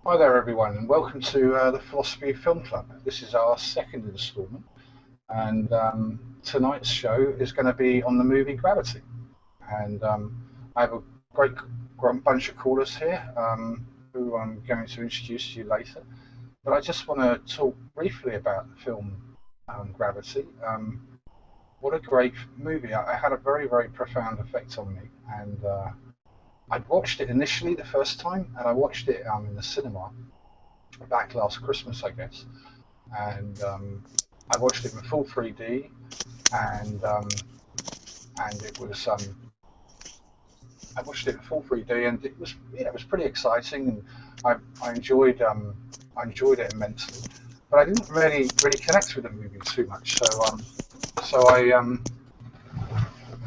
Hi there, everyone, and welcome to the Philosophy Film Club. This is our second instalment, and tonight's show is going to be on the movie Gravity. And I have a great bunch of callers here who I'm going to introduce to you later. But I just want to talk briefly about the film Gravity. What a great movie! I had a very, very profound effect on me, and I'd watched it initially the first time, and I watched it in the cinema back last Christmas, I guess. And I watched it in full 3D, and it was I watched it in full 3D, and it was pretty exciting, and I enjoyed it immensely. But I didn't really connect with the movie too much, so I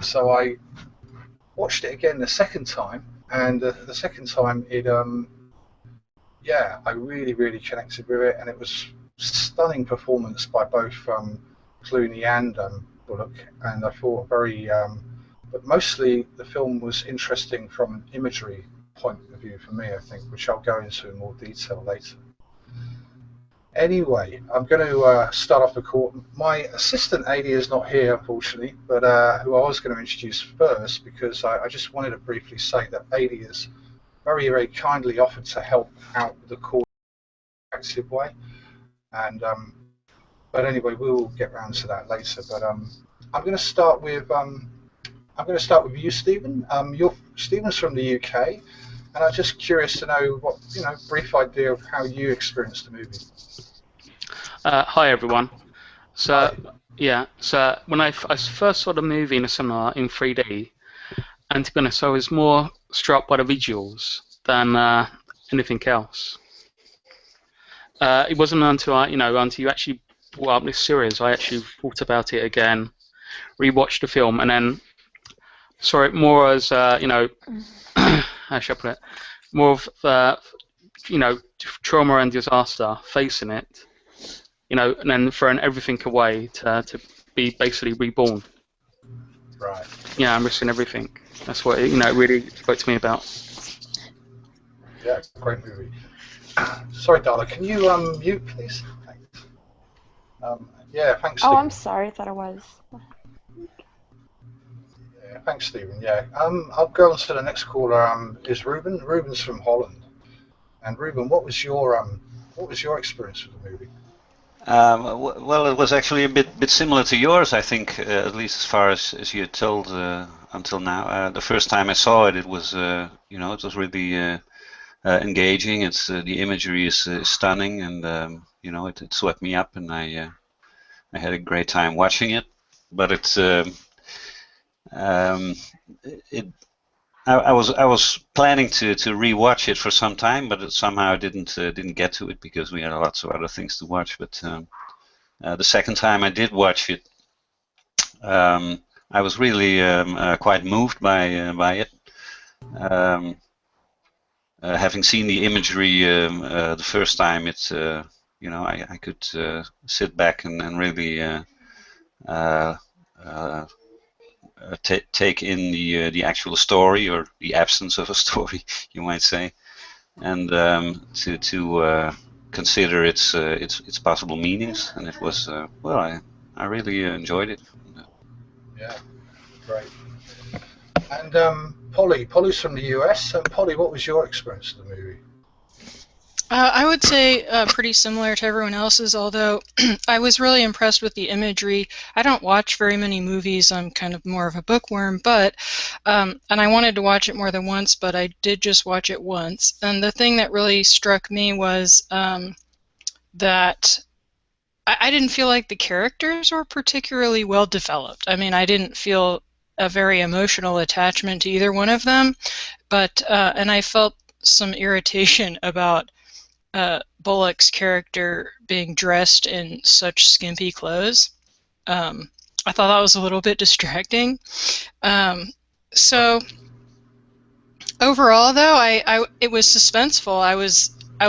so I watched it again the second time, and the second time I really connected with it, and it was stunning performance by both Clooney and Bullock, and I thought but mostly the film was interesting from an imagery point of view for me, I think, which I'll go into in more detail later. Anyway, I'm going to start off the call. My assistant Adi is not here, unfortunately, but who I was going to introduce first, because I just wanted to briefly say that Adi is very kindly offered to help out with the call in an active way. And but anyway, we'll get round to that later. But I'm going to start with you, Stephen. Stephen's from the UK, and I'm just curious to know what brief idea of how you experienced the movie. Hi everyone. So Hi. yeah, so when I first saw the movie in the cinema in 3D, and to be honest, I was more struck by the visuals than anything else. It wasn't until until you actually brought up this series, I actually thought about it again, rewatched the film, and then saw it more as how should I put it, more of trauma and disaster facing it. And then throwing everything away to be basically reborn. Right. Yeah, I'm risking everything. That's what it really spoke to me about. Yeah, great movie. Sorry, Darla, can you mute, please? Thanks. Yeah, thanks, Oh, I'm Stephen. sorry. I thought it was. Yeah, thanks, Stephen. Yeah. I'll go on to the next caller. Is Ruben? Ruben's from Holland. And Ruben, what was your experience with the movie? Well, it was actually a bit similar to yours, I think, at least as far as you had told until now. The first time I saw it, it was it was really engaging. It's the imagery is stunning, and it swept me up, and I had a great time watching it. But it I was planning to rewatch it for some time, but somehow I didn't get to it because we had lots of other things to watch. But the second time I did watch it, I was really quite moved by it. Having seen the imagery the first time, I could sit back and really take in the actual story, or the absence of a story, you might say, and to consider its possible meanings. And it was I really enjoyed it. Yeah, great. And Polly's from the US. And Polly, what was your experience of the movie? I would say pretty similar to everyone else's, although I was really impressed with the imagery. I don't watch very many movies. I'm kind of more of a bookworm, but and I wanted to watch it more than once, but I did just watch it once. And the thing that really struck me was that I didn't feel like the characters were particularly well developed. I mean, I didn't feel a very emotional attachment to either one of them, but and I felt some irritation about Bullock's character being dressed in such skimpy clothes. I thought that was a little bit distracting. So overall, though, it was suspenseful. I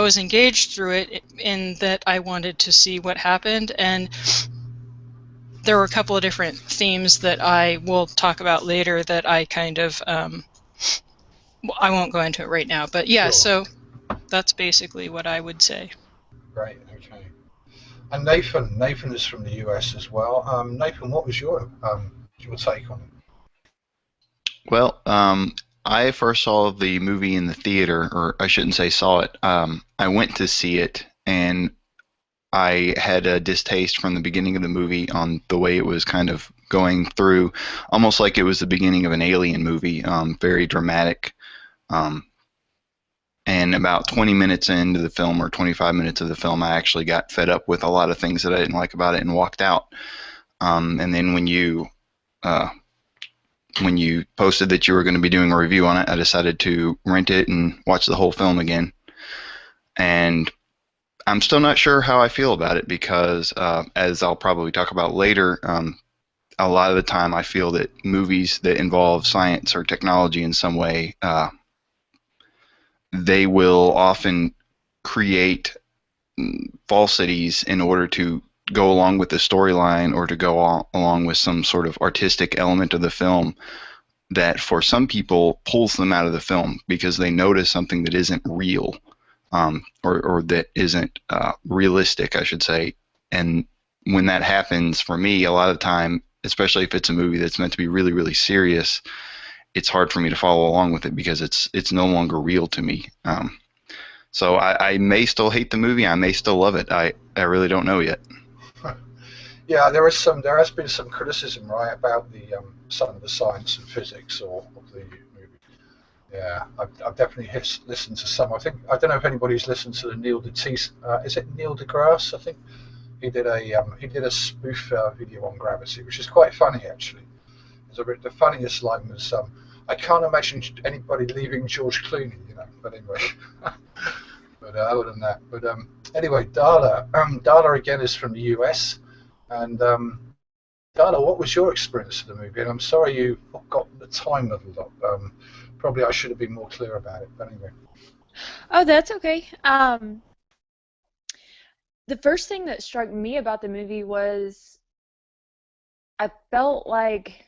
was engaged through it in that I wanted to see what happened, and there were a couple of different themes that I will talk about later that I kind of I won't go into it right now. But yeah, Sure. so that's basically what I would say. Great. Okay. And Nathan is from the US as well. Nathan, what was your take on it? Well, I first saw the movie in the theater, or I shouldn't say saw it. I went to see it, and I had a distaste from the beginning of the movie on the way it was kind of going through, almost like it was the beginning of an Alien movie, very dramatic. And about 20 minutes into the film, or 25 minutes of the film, I actually got fed up with a lot of things that I didn't like about it and walked out. And then when you posted that you were going to be doing a review on it, I decided to rent it and watch the whole film again. And I'm still not sure how I feel about it because, as I'll probably talk about later, a lot of the time I feel that movies that involve science or technology in some way, they will often create falsities in order to go along with the storyline or to go along with some sort of artistic element of the film that for some people pulls them out of the film because they notice something that isn't real, or that isn't realistic, I should say. And when that happens, for me, a lot of the time, especially if it's a movie that's meant to be really, really serious, it's hard for me to follow along with it because it's no longer real to me. So I may still hate the movie. I may still love it. I really don't know yet. Yeah, there has been some criticism, right, about some of the science and physics of the movie. Yeah, I've definitely listened to some. I don't know if anybody's listened to the Neil deGrasse. Is it Neil deGrasse? I think he did a spoof video on gravity, which is quite funny actually. The funniest line was, I can't imagine anybody leaving George Clooney, But anyway, but other than that, anyway, Darla again is from the US, and Darla, what was your experience of the movie? And I'm sorry you got the time muddled up. Probably I should have been more clear about it, but anyway. Oh, that's okay. The first thing that struck me about the movie was I felt like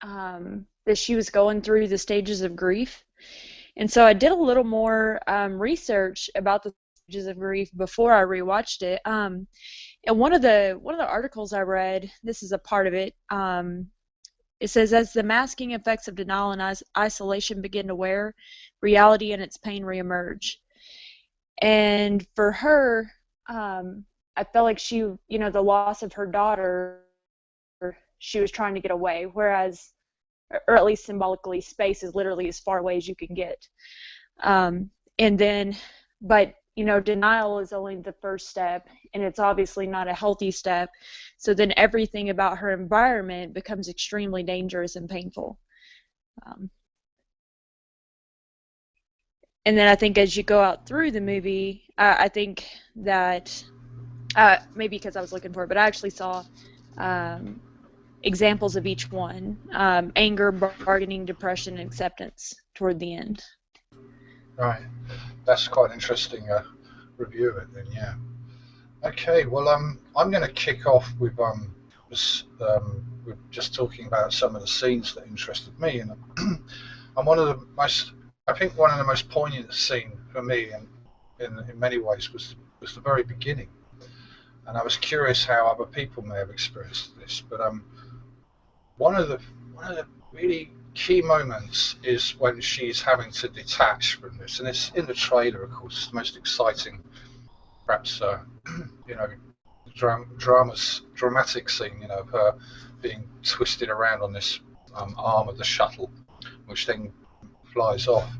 that she was going through the stages of grief. And so I did a little more research about the stages of grief before I rewatched it. And one of the articles I read, this is a part of it, it says, as the masking effects of denial and isolation begin to wear, reality and its pain reemerge. And for her, I felt like she, the loss of her daughter, she was trying to get away, whereas, or at least symbolically, space is literally as far away as you can get. And then, but, denial is only the first step, and it's obviously not a healthy step. So then everything about her environment becomes extremely dangerous and painful. And then I think as you go out through the movie, I think that, maybe because I was looking for it, but I actually saw examples of each one: anger, bargaining, depression, and acceptance toward the end. Right, that's quite an interesting review of it then. Yeah. Okay, well, I'm going to kick off with just talking about some of the scenes that interested me, and one of the most poignant scene for me, and in many ways, was the very beginning. And I was curious how other people may have experienced this, but one of the really key moments is when she's having to detach from this, and it's in the trailer, of course, the most exciting, perhaps, dramatic scene, of her being twisted around on this arm of the shuttle, which then flies off.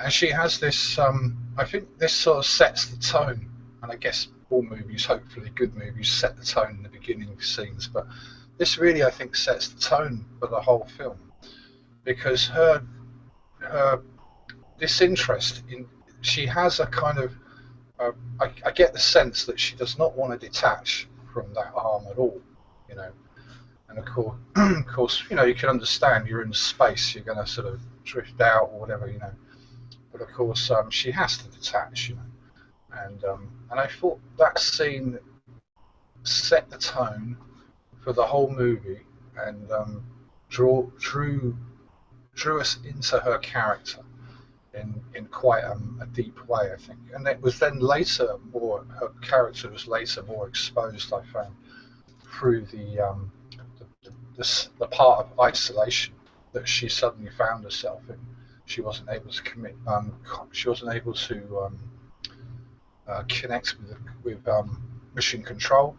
And she has this, I think this sort of sets the tone, and I guess all movies, hopefully good movies, set the tone in the beginning scenes, but this really, I think, sets the tone for the whole film, because her disinterest she has a kind of, I get the sense that she does not want to detach from that arm at all, and of course, you can understand you're in space, you're going to sort of drift out or whatever, but of course, she has to detach, and I thought that scene set the tone for the whole movie, and drew us into her character. in quite a deep way, I think. And it was then later more, her character was later more exposed, I found, through the part of isolation that she suddenly found herself in. She wasn't able to commit. She wasn't able to connect with Mission Control.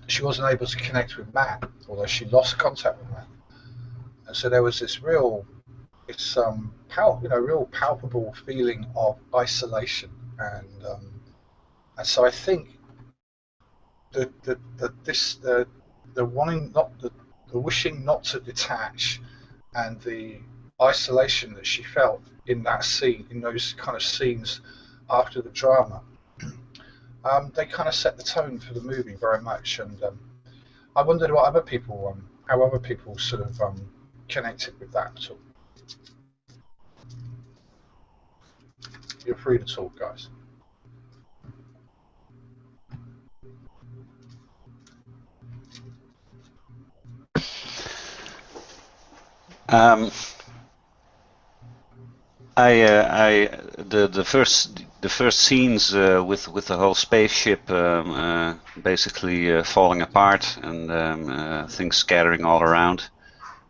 She wasn't able to connect with Matt, although she lost contact with Matt. And so there was this real, real palpable feeling of isolation, and so I think the wanting not the wishing not to detach, and the isolation that she felt in that scene, in those kind of scenes after the drama, they kind of set the tone for the movie very much. And I wondered what other people, how other people sort of connected with that at all. You're free to talk, guys. The first scenes with the whole spaceship basically falling apart and things scattering all around,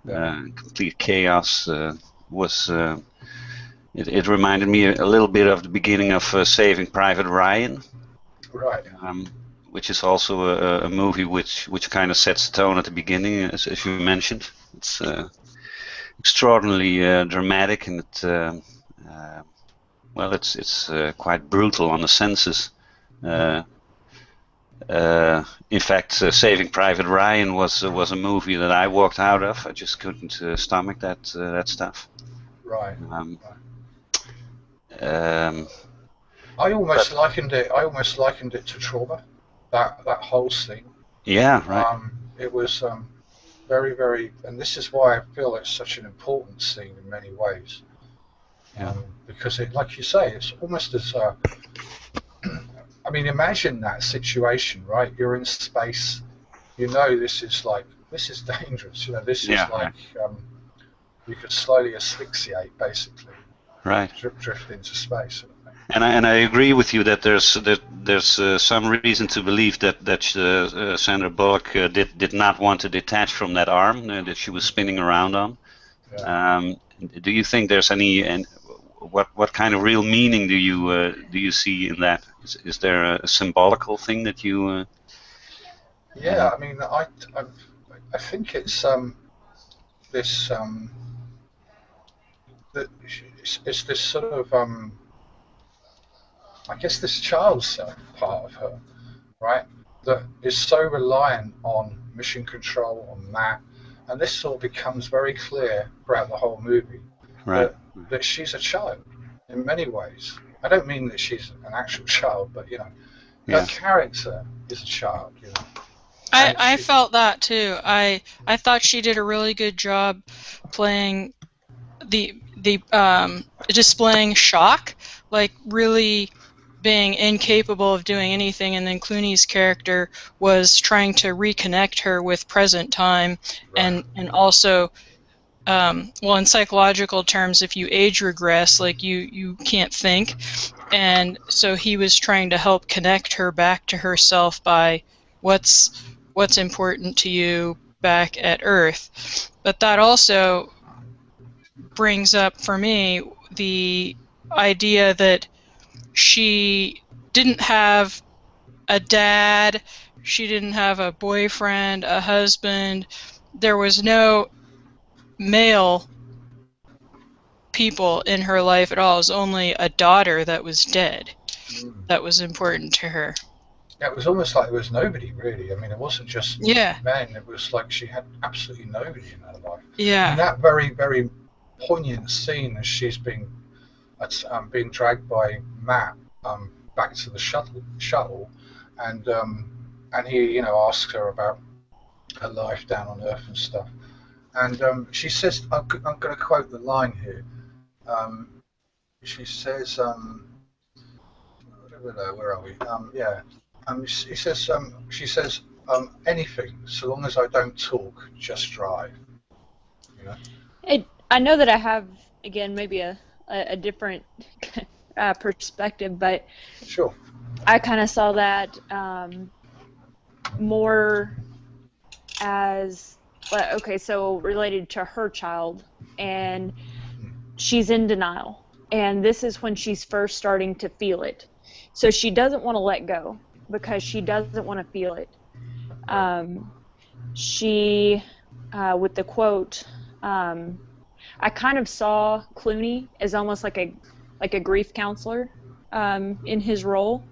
complete chaos was. It reminded me a little bit of the beginning of Saving Private Ryan, right? Which is also a movie which kind of sets the tone at the beginning, as you mentioned. It's extraordinarily dramatic, and it's quite brutal on the senses. In fact, Saving Private Ryan was a movie that I walked out of. I just couldn't stomach that stuff. Right. I almost likened it to Trauma. That whole scene. Yeah. Right. It was very, very, and this is why I feel it's such an important scene in many ways. Because it, like you say, it's almost as I mean, imagine that situation, right? You're in space. You know, this is dangerous. You know, this is like you could slowly asphyxiate, basically. Right. Drift into space. And I agree with you that there's some reason to believe that Sandra Bullock did not want to detach from that arm that she was spinning around on. Yeah. Do you think there's any what kind of real meaning do you see in that? Is there a symbolical thing that you? Yeah, I mean, I think it's this it's this sort of I guess this child self part of her, right, that is so reliant on Mission Control, on Matt, and this sort of becomes very clear throughout the whole movie, right, that she's a child in many ways. I don't mean that she's an actual child, but you know, her character is a child, you know. I felt that too. I thought she did a really good job playing the displaying shock, like really being incapable of doing anything, and then Clooney's character was trying to reconnect her with present time, right. and also well, in psychological terms, if you age regress, like you can't think, and so he was trying to help connect her back to herself by what's important to you back at Earth. But that also brings up for me the idea that she didn't have a dad, she didn't have a boyfriend, a husband. There was no male people in her life at all. It was only a daughter that was dead. That was important to her. Yeah, it was almost like there was nobody, really. I mean, it wasn't just men. It was like she had absolutely nobody in her life. Yeah. And that very, very poignant scene as she's being dragged by Matt back to the shuttle, and he, you know, asks her about her life down on Earth and stuff. And she says, I'm going to quote the line here. She says, where are we? She says, anything, so long as I don't talk, just drive. You know? I know that I have, again, maybe a a different perspective, but Sure. I kind of saw that more as, okay, so related to her child, and she's in denial. And this is when she's first starting to feel it. So she doesn't want to let go because she doesn't want to feel it. She, with the quote, I kind of saw Clooney as almost like a grief counselor in his role.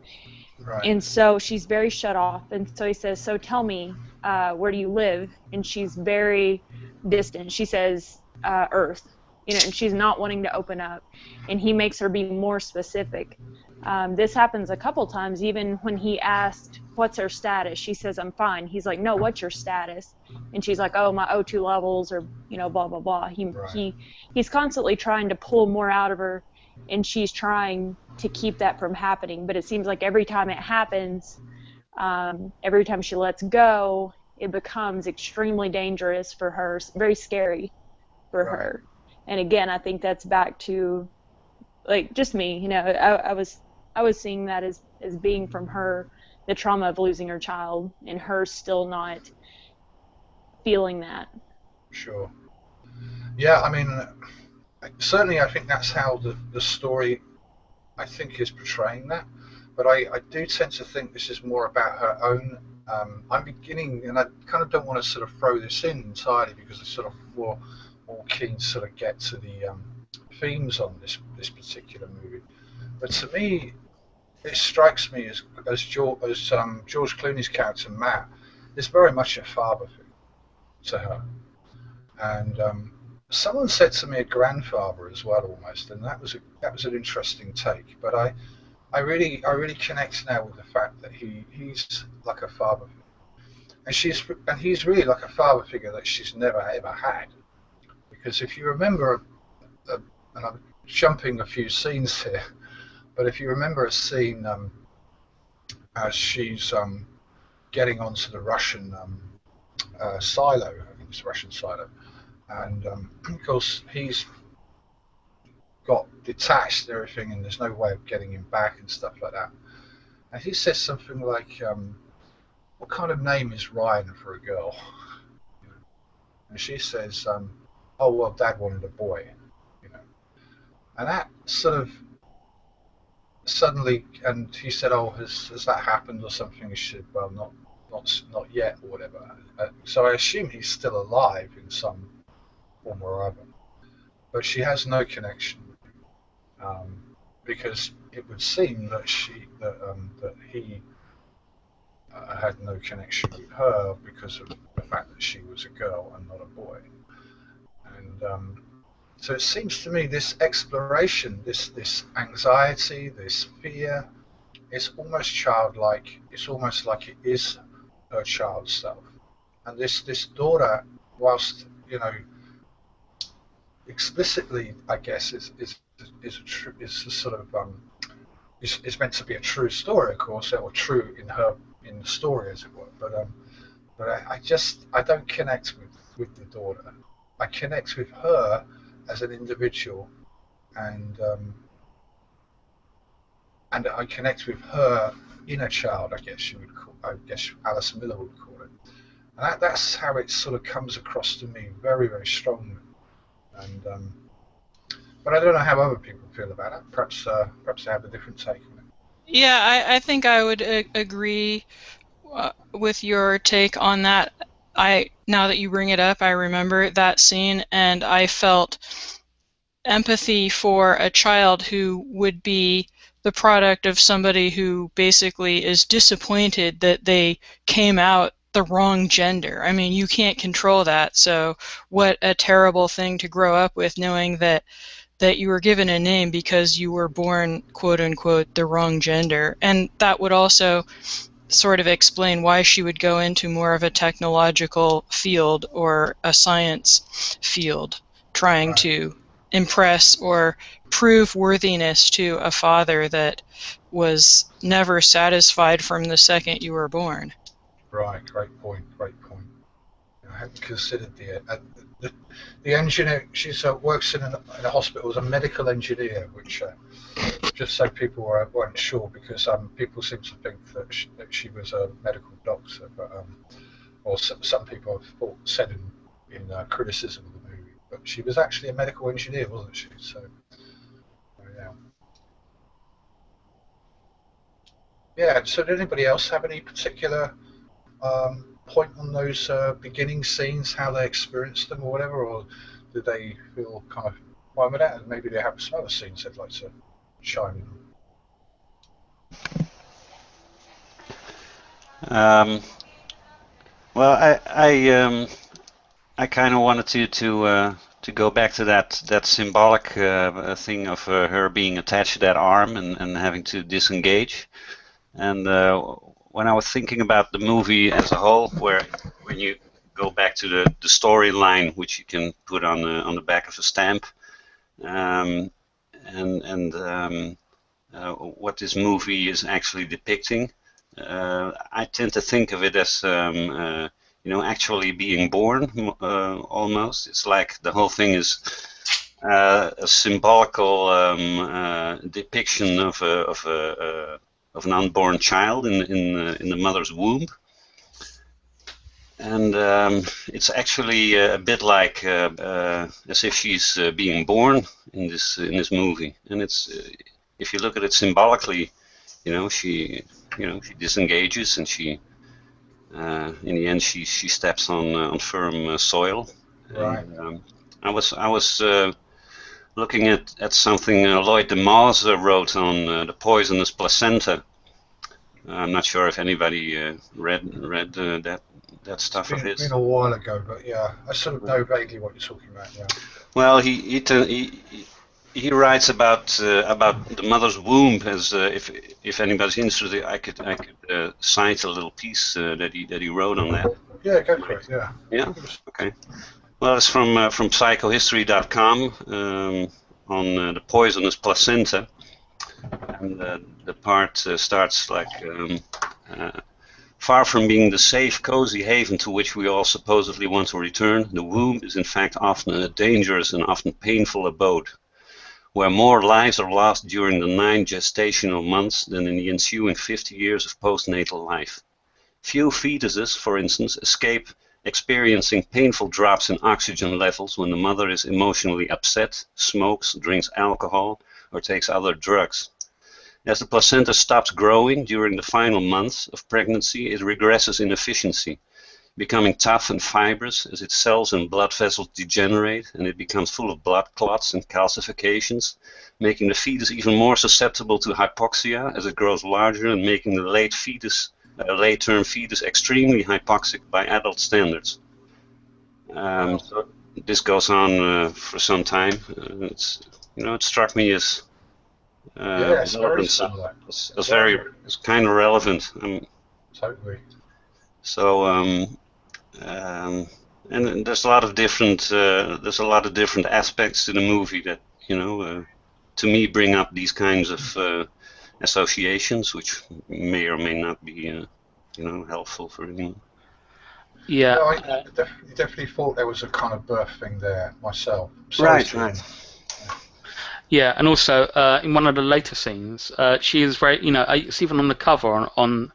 Right. And so she's very shut off. And so he says, so tell me, where do you live? And she's very distant. She says, Earth. And she's not wanting to open up. And he makes her be more specific. This happens a couple times, even when he asked, what's her status? She says, I'm fine. He's like, no, what's your status? And she's like, oh, my O2 levels are, blah, blah, blah. He's constantly trying to pull more out of her, and she's trying to keep that from happening. But it seems like every time it happens, every time she lets go, it becomes extremely dangerous for her, very scary for her. And again, I think that's back to, like, just me, I was seeing that as being from her, the trauma of losing her child, and her still not feeling that. Sure. Yeah, I mean, certainly I think that's how the story, I think, is portraying that. But I do tend to think this is more about her own. I'm beginning, and I kind of don't want to sort of throw this in entirely because it's sort of more keen to sort of get to the themes on this particular movie. But to me, it strikes me as George Clooney's character Matt is very much a father figure to her, and someone said to me a grandfather as well almost, and that was an interesting take. But I really connect now with the fact that he's like a father figure, and he's really like a father figure that she's never ever had. Because if you remember, and I'm jumping a few scenes here, but if you remember a scene as she's getting onto the Russian silo, I think it's Russian silo, and of course he's got detached and everything, and there's no way of getting him back and stuff like that. And he says something like, "What kind of name is Ryan for a girl?" And she says, "Oh well, Dad wanted a boy," and that sort of suddenly, and he said, "Oh, has that happened or something?" She said, "Well, not yet, or whatever." So I assume he's still alive in some form or other, but she has no connection because it would seem that he had no connection with her because of the fact that she was a girl and not a boy, and so it seems to me this exploration, this anxiety, this fear, is almost childlike. It's almost like it is her child self, and this daughter, whilst explicitly, I guess, is meant to be a true story, of course, or true in the story, as it were. But I don't connect with the daughter. I connect with her as an individual, and I connect with her inner child. I guess Alice Miller would call it, and that's how it sort of comes across to me very, very strongly. And but I don't know how other people feel about it. Perhaps they have a different take on it. Yeah, I think I would agree with your take on that. Now that you bring it up, I remember that scene, and I felt empathy for a child who would be the product of somebody who basically is disappointed that they came out the wrong gender. I mean, you can't control that, so what a terrible thing to grow up with, knowing that you were given a name because you were born, quote unquote, the wrong gender. And that would also sort of explain why she would go into more of a technological field or a science field, trying to impress or prove worthiness to a father that was never satisfied from the second you were born. Right, great point. I hadn't considered the engineer. She works in a hospital as a medical engineer, which just so people weren't sure, because people seem to think that she was a medical doctor, but or some people have said in criticism of the movie, but she was actually a medical engineer, wasn't she? So yeah. Yeah. So did anybody else have any particular point on those beginning scenes, how they experienced them or whatever, or did they feel kind of fine with that, and maybe they have some other scenes they'd like to chime in on? Well, I kind of wanted to go back to that symbolic thing of her being attached to that arm and having to disengage. And when I was thinking about the movie as a whole, when you go back to the storyline, which you can put on the back of a stamp, and what this movie is actually depicting, I tend to think of it as actually being born, almost. It's like the whole thing is a symbolical depiction of an unborn child in the mother's womb, and it's actually a bit like as if she's being born in this movie. And it's if you look at it symbolically, she disengages, and she in the end she steps on firm soil. Right. And, I was looking at something Lloyd DeMause wrote on the poisonous placenta. I'm not sure if anybody read that stuff of his. It's been a while ago, but yeah, I sort of know vaguely what you're talking about. Yeah. Well, he writes about the mother's womb as if anybody's interested, I could cite a little piece that he wrote on that. Yeah, go for it. Yeah. Yeah. Okay. Well, it's from psychohistory.com on the poisonous placenta, and the part starts like, far from being the safe, cozy haven to which we all supposedly want to return, the womb is in fact often a dangerous and often painful abode, where more lives are lost during the 9 gestational months than in the ensuing 50 years of postnatal life. Few fetuses, for instance, escape experiencing painful drops in oxygen levels when the mother is emotionally upset, smokes, drinks alcohol, or takes other drugs. As the placenta stops growing during the final months of pregnancy, it regresses in efficiency, becoming tough and fibrous as its cells and blood vessels degenerate, and it becomes full of blood clots and calcifications, making the fetus even more susceptible to hypoxia as it grows larger, and making the late-term fetus extremely hypoxic by adult standards. So this goes on for some time. It struck me as it's very similar. It's kind of relevant. Totally. So and there's a lot of different aspects to the movie that to me bring up these kinds of associations, which may or may not be helpful for anyone. Yeah, No, I definitely thought there was a kind of birth thing there myself. Right. Yeah, and also in one of the later scenes, she is very, it's even on the cover on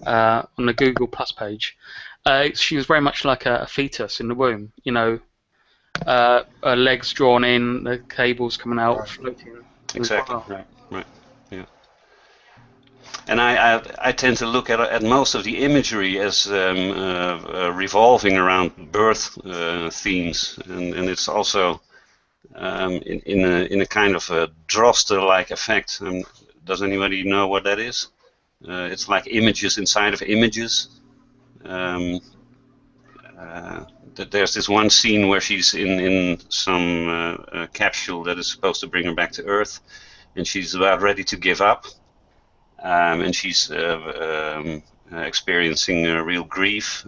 the Google Plus page. She was very much like a fetus in the womb. Her legs drawn in, the cables coming out, floating. Exactly. Right. Yeah. And I tend to look at most of the imagery as revolving around birth themes, and it's also in a kind of a Droste-like effect. Does anybody know what that is? It's like images inside of images. There's this one scene where she's in some capsule that is supposed to bring her back to Earth, and she's about ready to give up, and she's experiencing real grief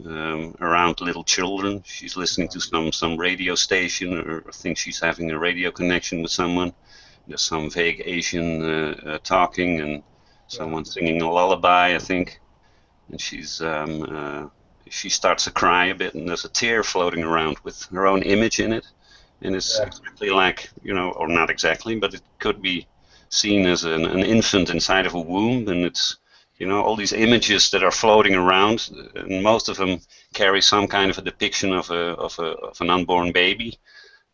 around little children. She's listening to some radio station, or thinks she's having a radio connection with someone. There's some vague Asian talking, and someone singing a lullaby, I think. And she's she starts to cry a bit, and there's a tear floating around with her own image in it, and it's exactly like, or not exactly, but it could be seen as an infant inside of a womb, and it's all these images that are floating around, and most of them carry some kind of a depiction of an unborn baby,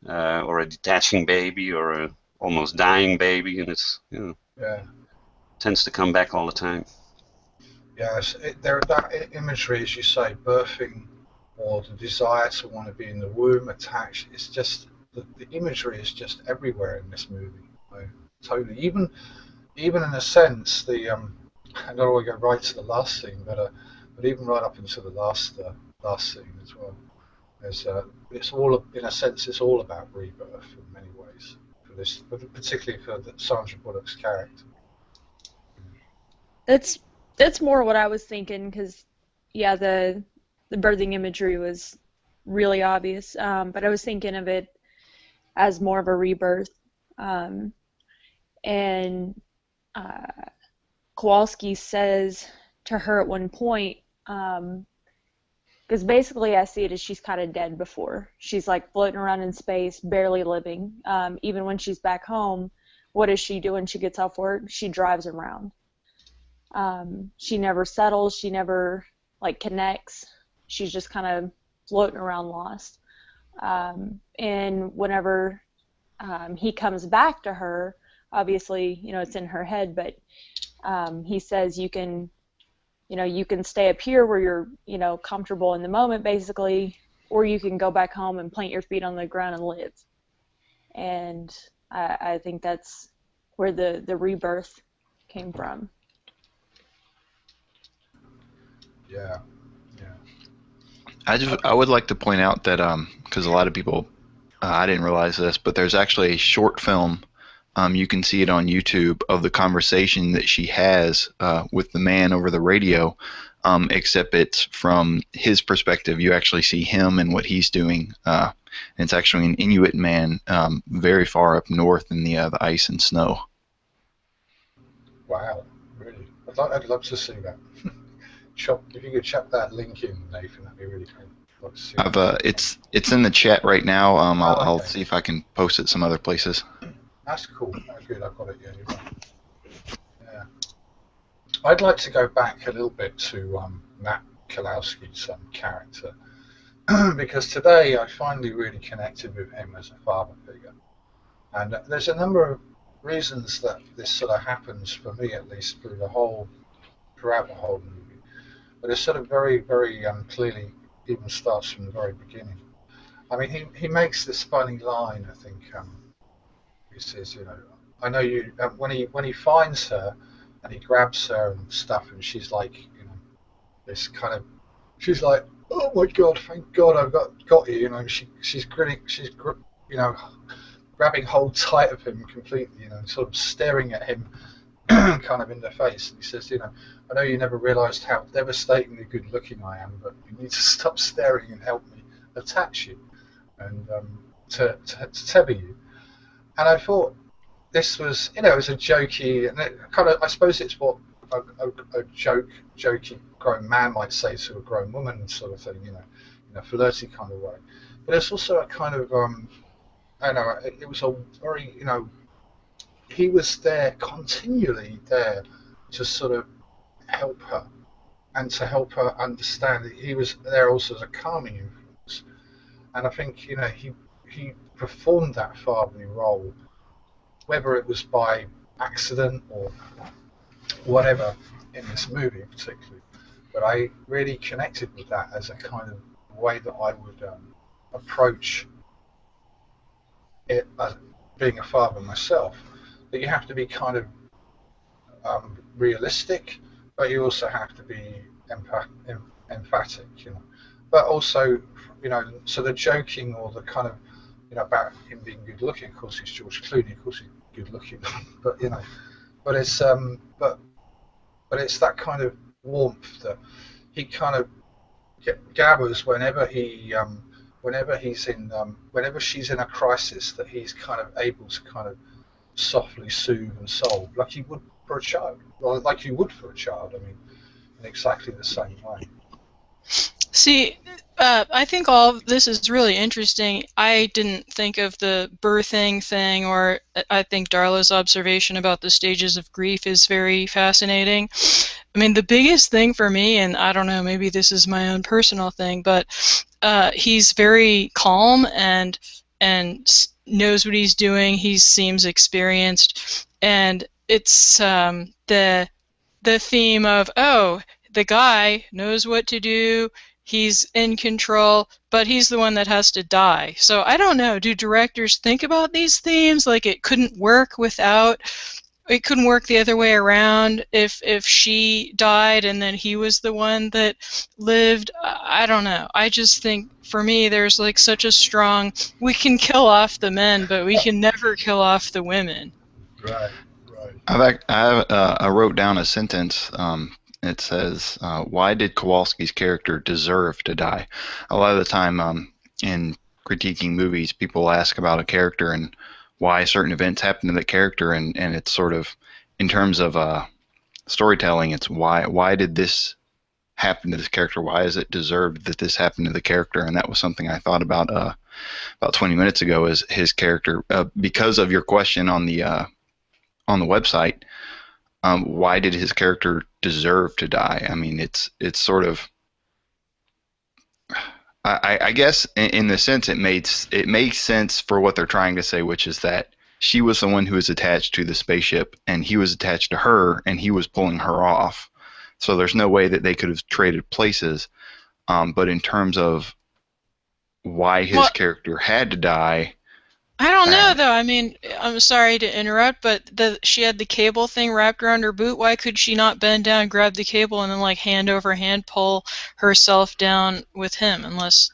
or a detaching baby, or a almost dying baby, and it's tends to come back all the time. Yes, that imagery, as you say, birthing or the desire to want to be in the womb, attached. It's just the imagery is just everywhere in this movie. Totally, even in a sense, I don't want to go right to the last scene, but even right up into the last scene as well. It's all, in a sense, it's all about rebirth in many ways for this, but particularly for Sandra Bullock's character. That's more what I was thinking, because the birthing imagery was really obvious, but I was thinking of it as more of a rebirth, and Kowalski says to her at one point, because basically I see it as she's kind of dead before. She's like floating around in space, barely living. Even when she's back home, what does she do when she gets off work? She drives around. She never settles. She never connects. She's just kind of floating around lost. And whenever he comes back to her, obviously, it's in her head, but he says you can stay up here where you're, comfortable in the moment, basically, or you can go back home and plant your feet on the ground and live. And I think that's where the rebirth came from. Yeah. I would like to point out that because a lot of people, I didn't realize this, but there's actually a short film. You can see it on YouTube of the conversation that she has with the man over the radio, except it's from his perspective. You actually see him and what he's doing. And it's actually an Inuit man very far up north in the ice and snow. Wow, really? I'd love to see that. If you could chuck that link in, Nathan, that'd be really cool. It's in the chat right now. I'll Okay. see if I can post it some other places. That's cool. That's good. I've got it. Yeah, you're right. Yeah. I'd like to go back a little bit to Matt Kalowski's character because today I finally really connected with him as a father figure, and there's a number of reasons that this sort of happens for me, at least throughout the whole movie. But it's sort of very, very clearly even starts from the very beginning. I mean, he makes this funny line. I think he says, I know you. When he finds her and he grabs her and stuff, and she's like, this kind of, she's like, oh my God, thank God I've got you. She's grinning, grabbing hold tight of him completely, sort of staring at him kind of in the face. And he says, I know you never realized how devastatingly good looking I am, but you need to stop staring and help me attach you and to tether you. And I thought this was, it was a jokey, and it kind of, I suppose it's what a jokey grown man might say to a grown woman sort of thing, in a flirty kind of way. But it's also a kind of, I don't know, it was a very, he was there, continually there, to sort of help her and to help her understand that he was there also as a calming influence. And I think, he performed that fatherly role, whether it was by accident or whatever in this movie particularly. But I really connected with that as a kind of way that I would approach it as being a father myself. That you have to be kind of realistic, but you also have to be emphatic, But also, so the joking or the kind of, about him being good looking. Of course, he's George Clooney. Of course, he's good looking, but but it's but it's that kind of warmth that he kind of gathers whenever whenever she's in a crisis, that he's kind of able to kind of softly soothe and solve, like you would for a child, in exactly the same way. See, I think all of this is really interesting. I didn't think of the birthing thing, or I think Darla's observation about the stages of grief is very fascinating. I mean, the biggest thing for me, and I don't know, maybe this is my own personal thing, but he's very calm and knows what he's doing. He seems experienced, and it's the theme of, oh, the guy knows what to do, he's in control, but he's the one that has to die. So I don't know, do directors think about these themes? Like it couldn't work the other way around if she died and then he was the one that lived. I don't know. I just think for me there's like such a strong, we can kill off the men, but we can never kill off the women. Right. I wrote down a sentence. It says, "Why did Kowalski's character deserve to die?" A lot of the time, in critiquing movies, people ask about a character and why certain events happen to the character, and it's sort of, in terms of storytelling, it's why did this happen to this character? Why is it deserved that this happened to the character? And that was something I thought about 20 minutes ago. Is his character, because of your question on the website, why did his character deserve to die? I mean, it's sort of, I guess in the sense it makes sense for what they're trying to say, which is that she was the one who was attached to the spaceship, and he was attached to her, and he was pulling her off. So there's no way that they could have traded places. But in terms of why his character had to die, I don't know, though. I mean, I'm sorry to interrupt, but she had the cable thing wrapped around her boot. Why could she not bend down, grab the cable, and then, like, hand over hand pull herself down with him? Unless,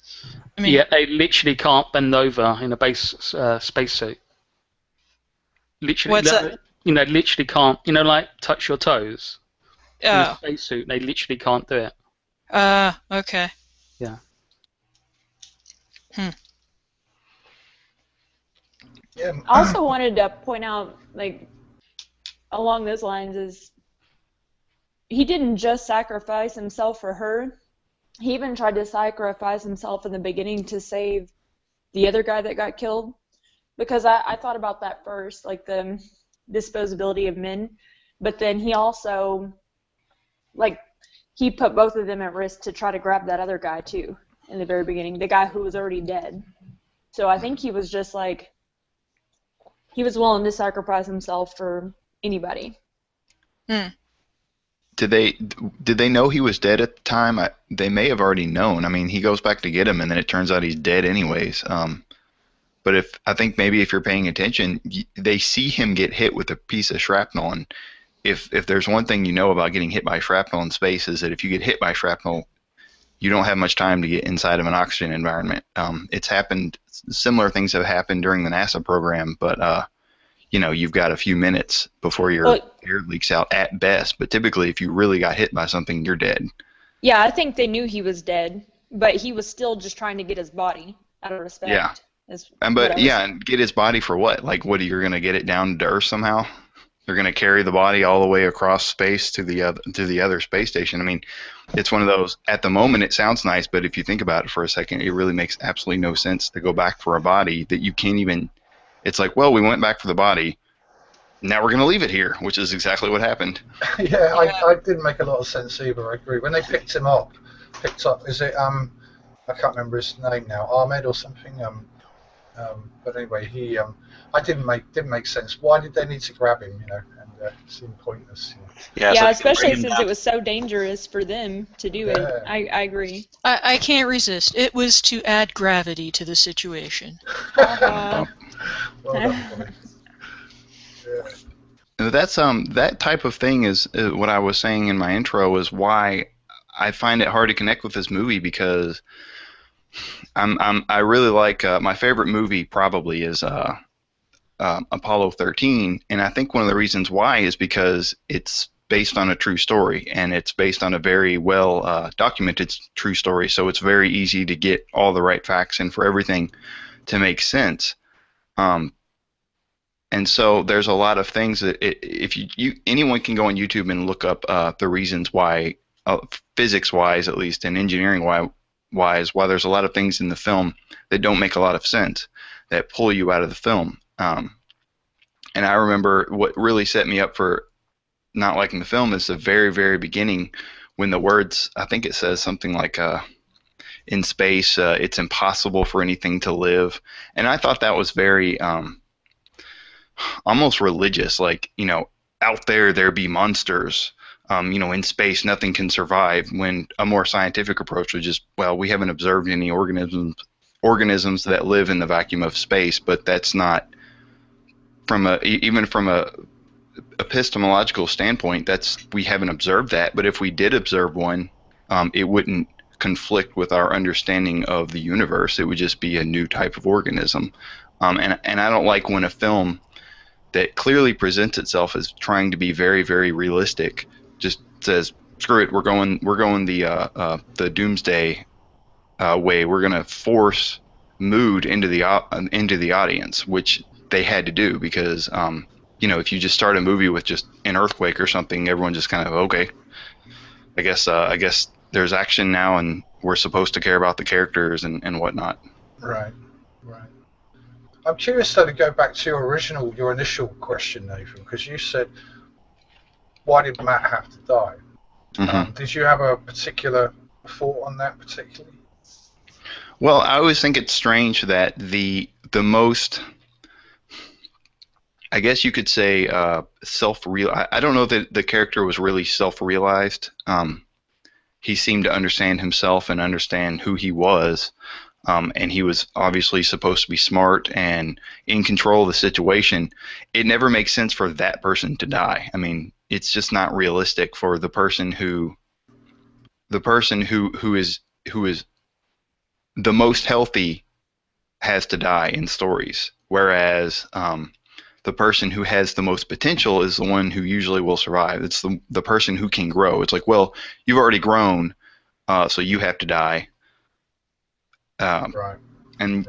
I mean... Yeah, they literally can't bend over in a base spacesuit. Literally, What's that? You know, literally can't, you know, like, touch your toes. Oh. In a spacesuit, they literally can't do it. Okay. Yeah. Yeah. I also wanted to point out, like, along those lines, is he didn't just sacrifice himself for her. He even tried to sacrifice himself in the beginning to save the other guy that got killed. Because I thought about that first, like the disposability of men. But then he also, like, he put both of them at risk to try to grab that other guy, too, in the very beginning, the guy who was already dead. So I think he was just, like, he was willing to sacrifice himself for anybody. Did they know he was dead at the time? They may have already known. I mean, he goes back to get him, and then it turns out he's dead anyways. But I think maybe if you're paying attention, they see him get hit with a piece of shrapnel, and if there's one thing you know about getting hit by shrapnel in space, is that if you get hit by shrapnel, you don't have much time to get inside of an oxygen environment. It's happened. Similar things have happened during the NASA program, but you know, you've got a few minutes before your air leaks out at best. But typically, if you really got hit by something, you're dead. Yeah, I think they knew he was dead, but he was still just trying to get his body out of respect. Yeah. And get his body for what? Like, what, you're gonna get it down to Earth somehow? They're gonna carry the body all the way across space to the other space station. I mean, it's one of those. At the moment, it sounds nice, but if you think about it for a second, it really makes absolutely no sense to go back for a body that you can't even. It's like, well, we went back for the body. Now we're gonna leave it here, which is exactly what happened. Yeah, I didn't make a lot of sense either. I agree. When they picked up, is it I can't remember his name now, Ahmed or something. But anyway, he I didn't make sense. Why did they need to grab him? You know, and it seemed pointless. You know? Yeah, so especially since it was so dangerous for them to do it. I agree. I can't resist. It was to add gravity to the situation. Well done, yeah. That's that type of thing is what I was saying in my intro, is why I find it hard to connect with this movie, because I really like my favorite movie probably is Apollo 13, and I think one of the reasons why is because it's based on a true story, and it's based on a very well documented true story, so it's very easy to get all the right facts and for everything to make sense. And so there's a lot of things that if anyone can go on YouTube and look up the reasons why, physics-wise at least, and engineering-wise, wise, while there's a lot of things in the film that don't make a lot of sense, that pull you out of the film. And I remember what really set me up for not liking the film is the very, very beginning when the words, I think it says something like, in space, it's impossible for anything to live. And I thought that was very almost religious, like, out there be monsters. In space, nothing can survive, when a more scientific approach was just, well, we haven't observed any organisms that live in the vacuum of space, but that's not, even from a epistemological standpoint, we haven't observed that. But if we did observe one, it wouldn't conflict with our understanding of the universe. It would just be a new type of organism. And I don't like when a film that clearly presents itself as trying to be very, very realistic just says, screw it, we're going the doomsday way. We're going to force mood into the audience, which they had to do because if you just start a movie with just an earthquake or something, everyone just kind of, okay, I guess there's action now, and we're supposed to care about the characters and whatnot. Right. I'm curious though to go back to your initial question, Nathan, because you said, why did Matt have to die? Mm-hmm. Did you have a particular thought on that particularly? Well, I always think it's strange that the most, I guess you could say, I don't know that the character was really self-realized. He seemed to understand himself and understand who he was. And he was obviously supposed to be smart and in control of the situation. It never makes sense for that person to die. I mean, it's just not realistic for the person who is the most healthy has to die in stories, whereas the person who has the most potential is the one who usually will survive. It's the person who can grow. It's like, well, you've already grown, so you have to die. Right. And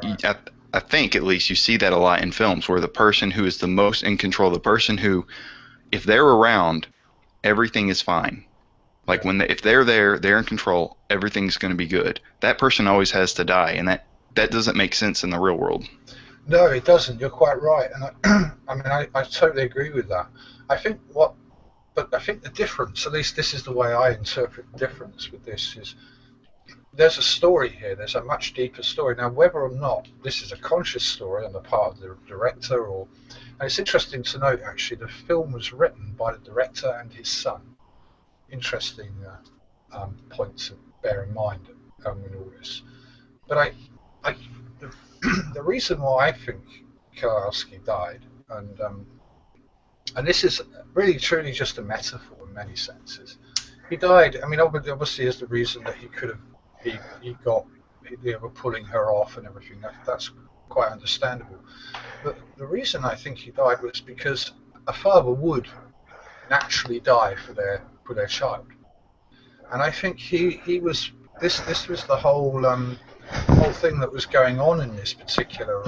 I think at least you see that a lot in films where the person who is the most in control, the person who, if they're around, everything is fine. Like if they're there, they're in control, everything's going to be good. That person always has to die, and that doesn't make sense in the real world. No, it doesn't. You're quite right, and I totally agree with that. I think the difference, at least this is the way I interpret the difference with this, is there's a story here. There's a much deeper story. Now, whether or not this is a conscious story on the part of the director, and it's interesting to note, actually, the film was written by the director and his son. Interesting point to bear in mind in all this. But the reason why I think Kowalski died, and this is really truly just a metaphor in many senses. He died. I mean, obviously, is the reason that he could have. They were pulling her off and everything. That's quite understandable. But the reason I think he died was because a father would naturally die for their child, and I think he was. This was the whole thing that was going on in this particular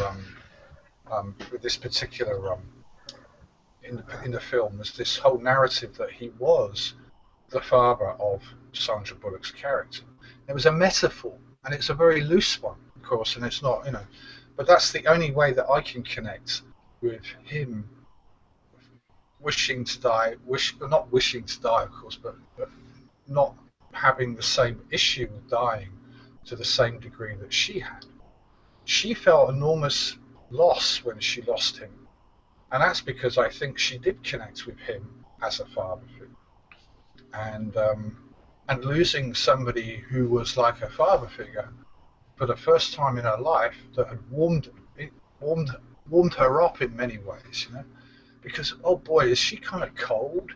in the film, was this whole narrative that he was the father of Sandra Bullock's character. It was a metaphor, and it's a very loose one, of course, and it's not, but that's the only way that I can connect with him wishing to die, not wishing to die, of course, but not having the same issue with dying to the same degree that she had. She felt enormous loss when she lost him, and that's because I think she did connect with him as a father figure. And losing somebody who was like a father figure for the first time in her life, that had warmed her up in many ways, because, oh boy, is she kind of cold,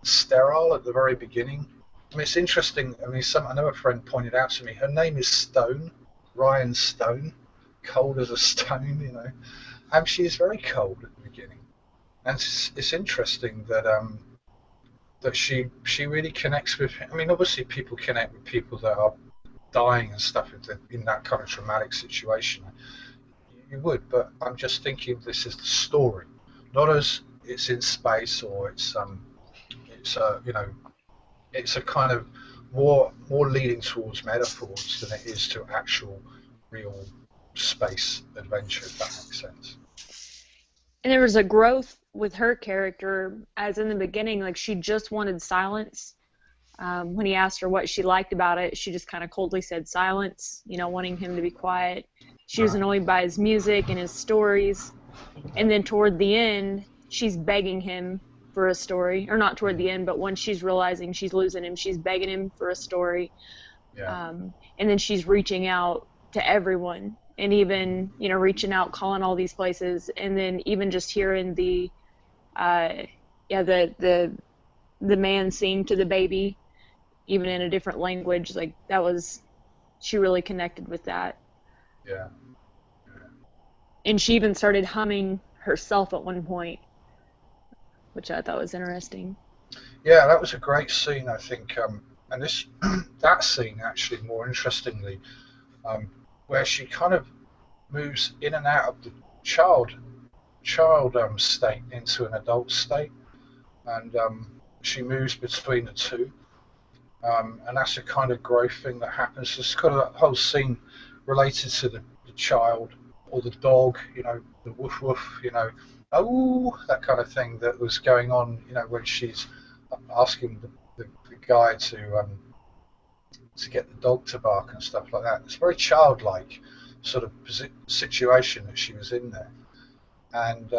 sterile at the very beginning. I mean, it's interesting. I mean, another friend pointed out to me, her name is Stone, Ryan Stone, cold as a stone, and she is very cold at the beginning. And it's interesting that that she really connects with him. I mean, obviously people connect with people that are dying and stuff in that kind of traumatic situation. You would, but I'm just thinking this is the story, not as it's in space or it's a kind of more leading towards metaphors than it is to actual real space adventure, if that makes sense. And there was a growth with her character, as in the beginning, like she just wanted silence. When he asked her what she liked about it, she just kind of coldly said silence, wanting him to be quiet. She was annoyed by his music and his stories. And then toward the end, she's begging him for a story. Or not toward the end, but once she's realizing she's losing him, she's begging him for a story. Yeah. And then she's reaching out to everyone. And even, reaching out, calling all these places. And then even just hearing the man sing to the baby, even in a different language, like she really connected with that. Yeah. And she even started humming herself at one point, which I thought was interesting. Yeah, that was a great scene, I think. And that scene, actually, more interestingly, where she kind of moves in and out of the child state into an adult state, and she moves between the two. And that's a kind of growth thing that happens. It's kind of that whole scene related to the child or the dog, the woof woof, oh, that kind of thing that was going on, when she's asking the guy to get the dog to bark and stuff like that. It's a very childlike sort of situation that she was in there, and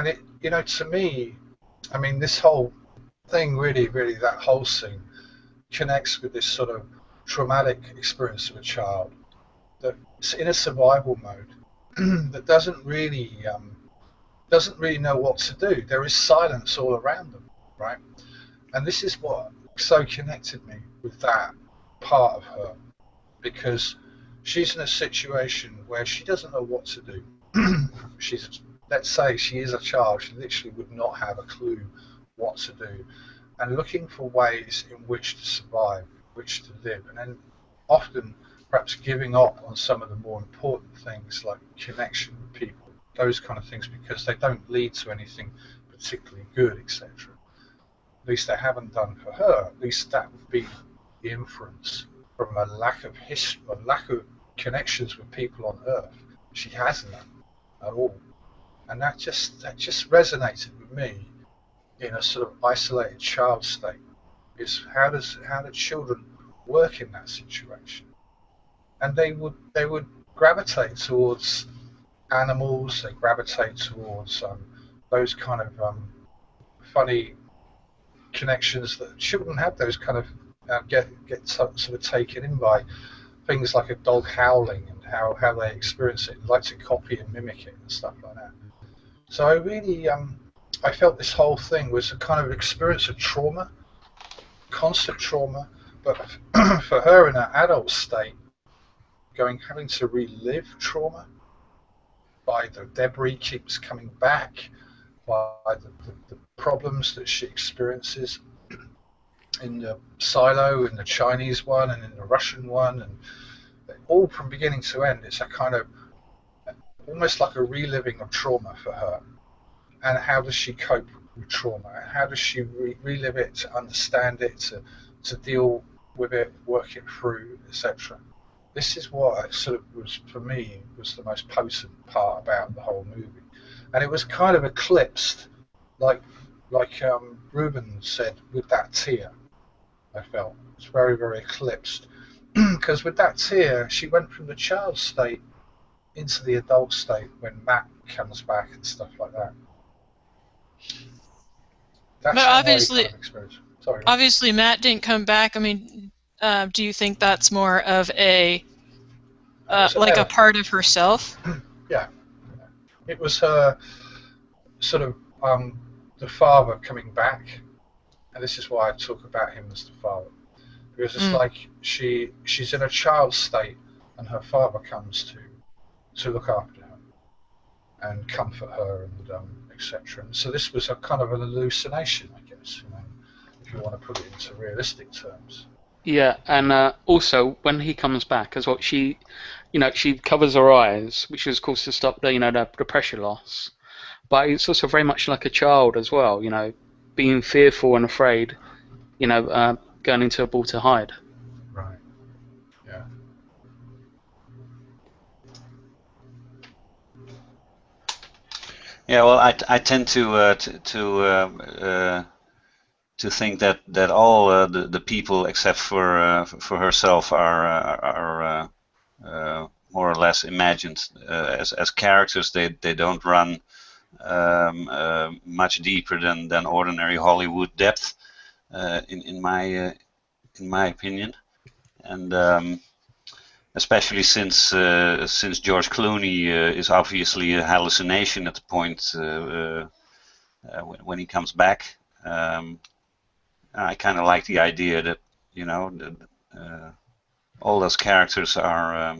it, to me, I mean, this whole thing really, that whole scene connects with this sort of traumatic experience of a child that's in a survival mode that doesn't really know what to do. There is silence all around them, right? And this is what so connected me with that part of her, because she's in a situation where she doesn't know what to do. Let's say she is a child, she literally would not have a clue what to do, and looking for ways in which to survive, which to live, and then often perhaps giving up on some of the more important things like connection with people, those kind of things, because they don't lead to anything particularly good, etc. At least they haven't done for her. At least that would be the inference from a lack of history, a lack of connections with people on Earth. She has none at all, and that just resonated with me in a sort of isolated child state. Is how do children work in that situation? And they would gravitate towards animals. They gravitate towards those kind of funny connections that children have. Those kind of get sort of taken in by things like a dog howling and how they experience it. They like to copy and mimic it and stuff like that. So I really I felt this whole thing was a kind of experience of trauma, constant trauma, but for her in an adult state, having to relive trauma by the debris keeps coming back, by the problems that she experiences in the silo, in the Chinese one, and in the Russian one, and all from beginning to end. It's a kind of almost like a reliving of trauma for her. And how does she cope with trauma? How does she relive it, to understand it, to deal with it, work it through, etc.? This is what sort of was, for me, was the most potent part about the whole movie. And it was kind of eclipsed, like Ruben said, with that tear, I felt. It's very, very eclipsed. Because with that tear, she went from the child state into the adult state when Matt comes back and stuff like that. That's But obviously, kind of experience. Sorry. Obviously, Matt didn't come back. I mean, do you think that's more of a like a part of herself? Yeah, it was her sort of the father coming back, and this is why I talk about him as the father, because it's like she's in a child state, and her father comes to look after her and comfort her and etc. And so this was a kind of an hallucination, I guess, if you want to put it into realistic terms. Yeah, and also when he comes back as well, she covers her eyes, which is of course to stop the pressure loss. But it's also very much like a child as well, being fearful and afraid, going into a ball to hide. Right. Yeah. Yeah, well, I tend to think that all the people except for herself are more or less imagined as characters. They don't run much deeper than ordinary Hollywood depth, in my opinion, and especially since George Clooney is obviously a hallucination at the point when he comes back. I kind of like the idea that all those characters are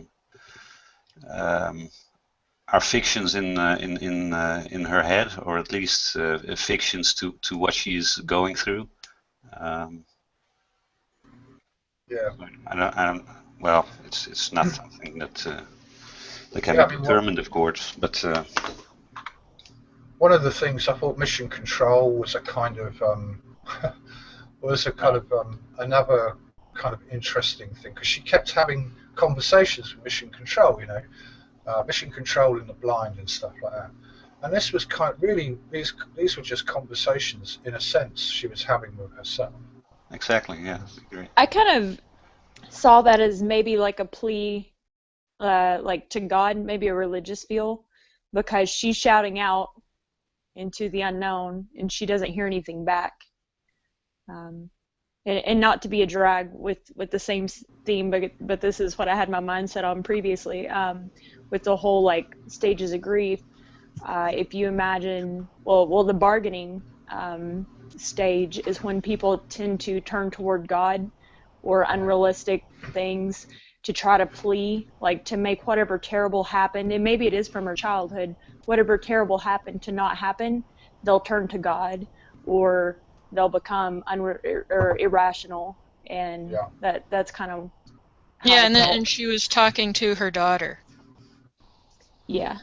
fictions in her head, or at least fictions to what she's going through. Yeah. I don't. Well, it's not something that can Yeah, be I mean, determined, of course, but. One of the things I thought Mission Control was a kind of another kind of interesting thing, because she kept having conversations with Mission Control, Mission Control in the blind and stuff like that. And this was these were just conversations, in a sense, she was having with herself. Exactly. Yeah. I agree. I kind of saw that as maybe like a plea, like to God, maybe a religious feel, because she's shouting out into the unknown and she doesn't hear anything back. And not to be a drag with the same theme, but this is what I had my mind set on previously, with the whole like stages of grief. If you imagine, well, the bargaining stage is when people tend to turn toward God or unrealistic things to try to plea, like to make whatever terrible happened, and maybe it is from her childhood, whatever terrible happened to not happen, they'll turn to God, or they'll become or irrational, and that's kind of how and she was talking to her daughter. Yeah.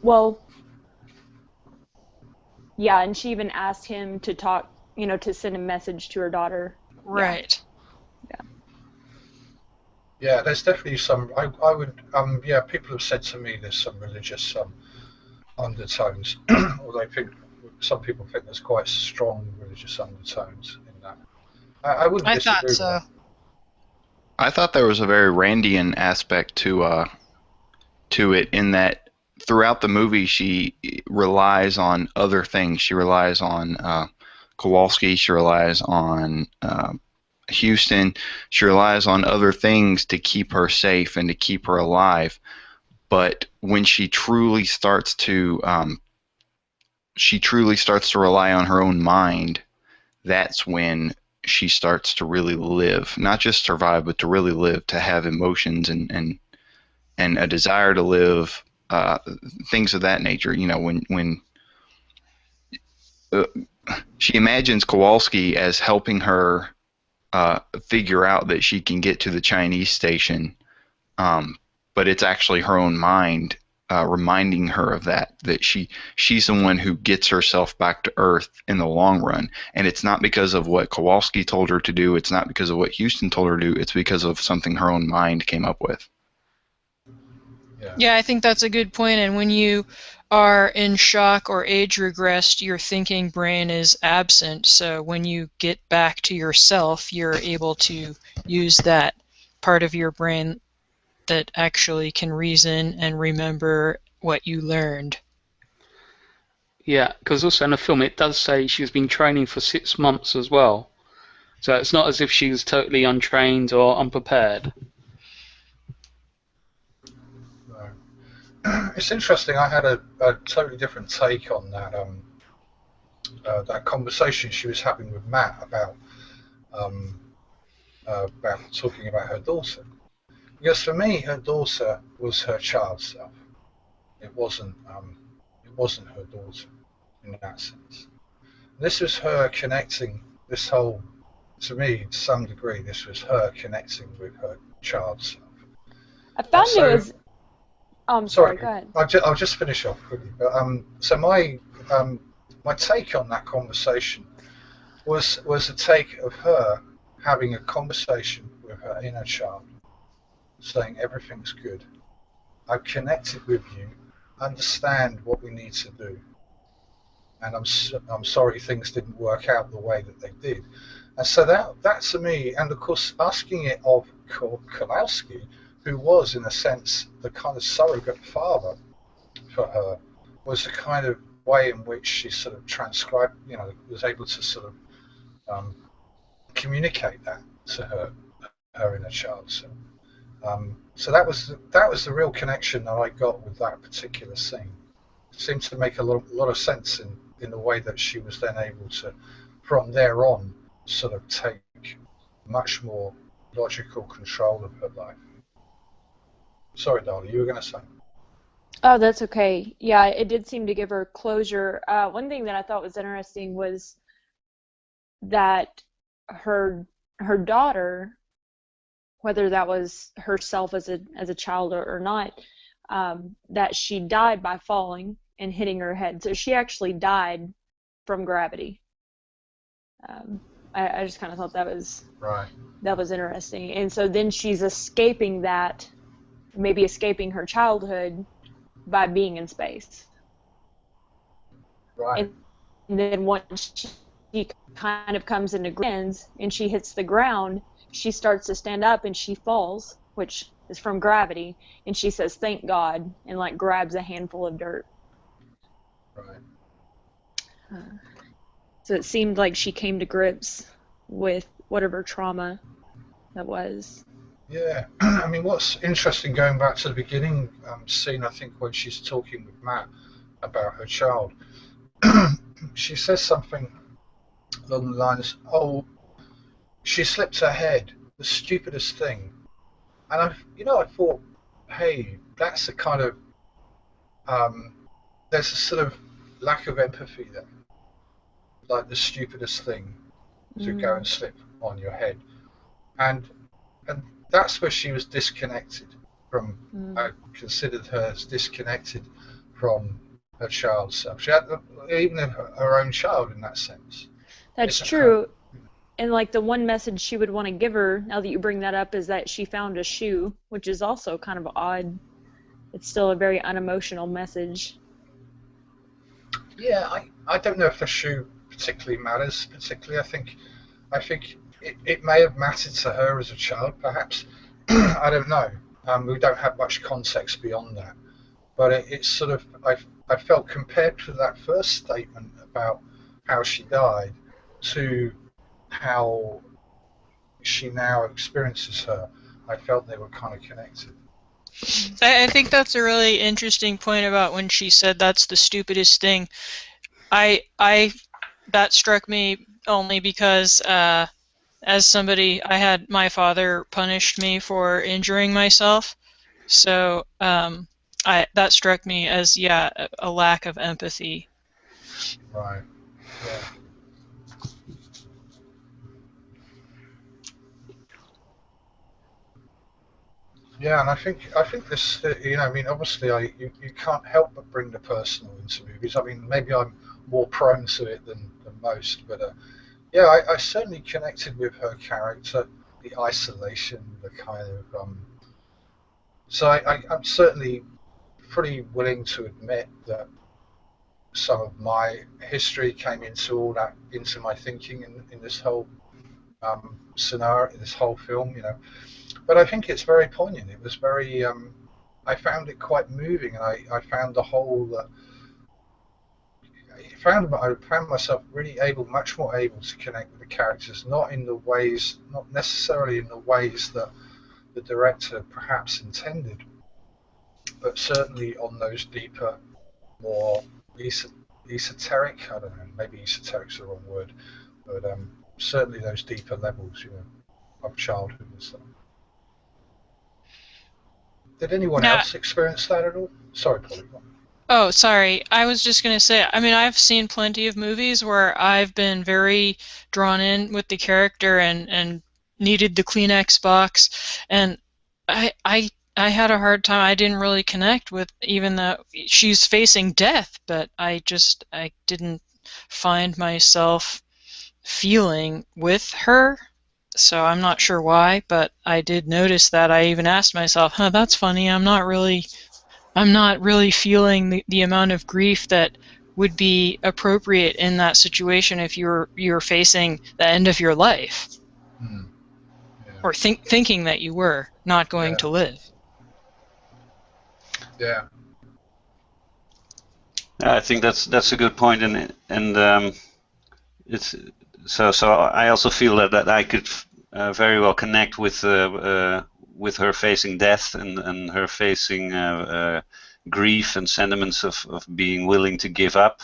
Well, yeah, and she even asked him to talk, to send a message to her daughter. Right. Yeah, there's definitely some. I would. People have said to me there's some religious undertones, although some people think there's quite strong religious undertones in that. I wouldn't disagree. I thought so. With that. I thought there was a very Randian aspect to it, in that throughout the movie she relies on other things. She relies on Kowalski. She relies on Houston. She relies on other things to keep her safe and to keep her alive. But when she truly starts to rely on her own mind, that's when she starts to really live, not just survive, but to really live, to have emotions and a desire to live, things of that nature. When she imagines Kowalski as helping her figure out that she can get to the Chinese station, but it's actually her own mind reminding her of that she's the one who gets herself back to Earth in the long run. And it's not because of what Kowalski told her to do. It's not because of what Houston told her to do. It's because of something her own mind came up with. Yeah, I think that's a good point. And when you are in shock or age regressed, your thinking brain is absent. So when you get back to yourself, you're able to use that part of your brain that actually can reason and remember what you learned. Yeah, because also in the film it does say she's been training for 6 months as well. So it's not as if she was totally untrained or unprepared. No. It's interesting. I had a totally different take on that that conversation she was having with Matt about talking about her daughter. Because for me, her daughter was her child self. It wasn't her daughter in that sense. This was her connecting. This whole, to me, to some degree, this was her connecting with her child self. I found it was. Oh, I'm sorry. Go ahead. I'll just finish off quickly. But so my take on that conversation was a take of her having a conversation with her inner child, saying everything's good. I've connected with you, understand what we need to do, and I'm sorry things didn't work out the way that they did. And so that to me, and of course asking it of Kowalski, who was in a sense the kind of surrogate father for her, was the kind of way in which she sort of transcribed, was able to sort of communicate that to her inner child. So that was the real connection that I got with that particular scene. It seemed to make a lot of sense in the way that she was then able to, from there on, sort of take much more logical control of her life. Sorry, Darla, you were going to say. Oh, that's okay. Yeah, it did seem to give her closure. One thing that I thought was interesting was that her daughter, whether that was herself as a child or not, that she died by falling and hitting her head. So she actually died from gravity. I just kind of thought that was right. That was interesting. And so then she's escaping that, maybe escaping her childhood by being in space. Right. And then once she kind of comes into grins and she hits the ground, she starts to stand up and she falls, which is from gravity, and she says, "Thank God," and like grabs a handful of dirt. Right. So it seemed like she came to grips with whatever trauma that was. Yeah, I mean, what's interesting, going back to the beginning scene, I think when she's talking with Matt about her child, she says something along the lines, "Oh, she slipped her head, the stupidest thing." And I thought, hey, that's a kind of, there's a sort of lack of empathy there, like the stupidest thing to go and slip on your head, and that's where she was disconnected from. I considered her as disconnected from her child's self. She had even her own child in that sense. That's true. And like the one message she would want to give her, now that you bring that up, is that she found a shoe, which is also kind of odd. It's still a very unemotional message. Yeah, I don't know if the shoe particularly matters. Particularly, I think it may have mattered to her as a child, perhaps. I don't know. We don't have much context beyond that. But it's sort of, I felt, compared to that first statement about how she died to how she now experiences her, I felt they were kind of connected. I think that's a really interesting point about when she said that's the stupidest thing. That struck me only because as somebody, I had my father punished me for injuring myself, so that struck me as a lack of empathy. Right. Yeah. Yeah, and I think this, I mean, obviously, you can't help but bring the personal into movies. I mean, maybe I'm more prone to it than most, but yeah, I certainly connected with her character, the isolation, the kind of. So I'm certainly pretty willing to admit that some of my history came into all that, into my thinking in this whole scenario, in this whole film, But I think it's very poignant. It was very. I found it quite moving, and I found the whole. I found myself really much more able to connect with the characters, not necessarily in the ways that the director perhaps intended, but certainly on those deeper, more esoteric. I don't know. Maybe esoteric's the wrong word, but certainly those deeper levels, of childhood and stuff. Did anyone else experience that at all? Sorry, Polly. Oh, sorry. I was just going to say, I mean, I've seen plenty of movies where I've been very drawn in with the character and needed the Kleenex box, and I had a hard time. I didn't really connect with, even though she's facing death, but I didn't find myself feeling with her. So I'm not sure why, but I did notice that. I even asked myself, "Huh, that's funny. I'm not really feeling the amount of grief that would be appropriate in that situation if you're facing the end of your life, Mm. Yeah. or thinking that you were not going Yeah. to live." Yeah. I think that's a good point, and it's so I also feel that I could very well connect with her facing death and her facing grief and sentiments of being willing to give up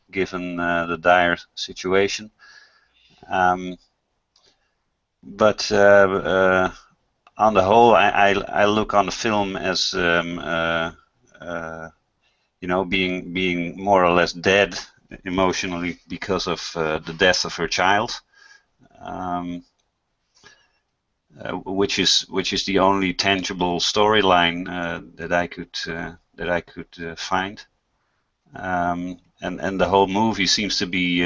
given the dire situation. But on the whole, I look on the film as being more or less dead emotionally because of the death of her child, which is the only tangible storyline that I could find, and the whole movie seems to be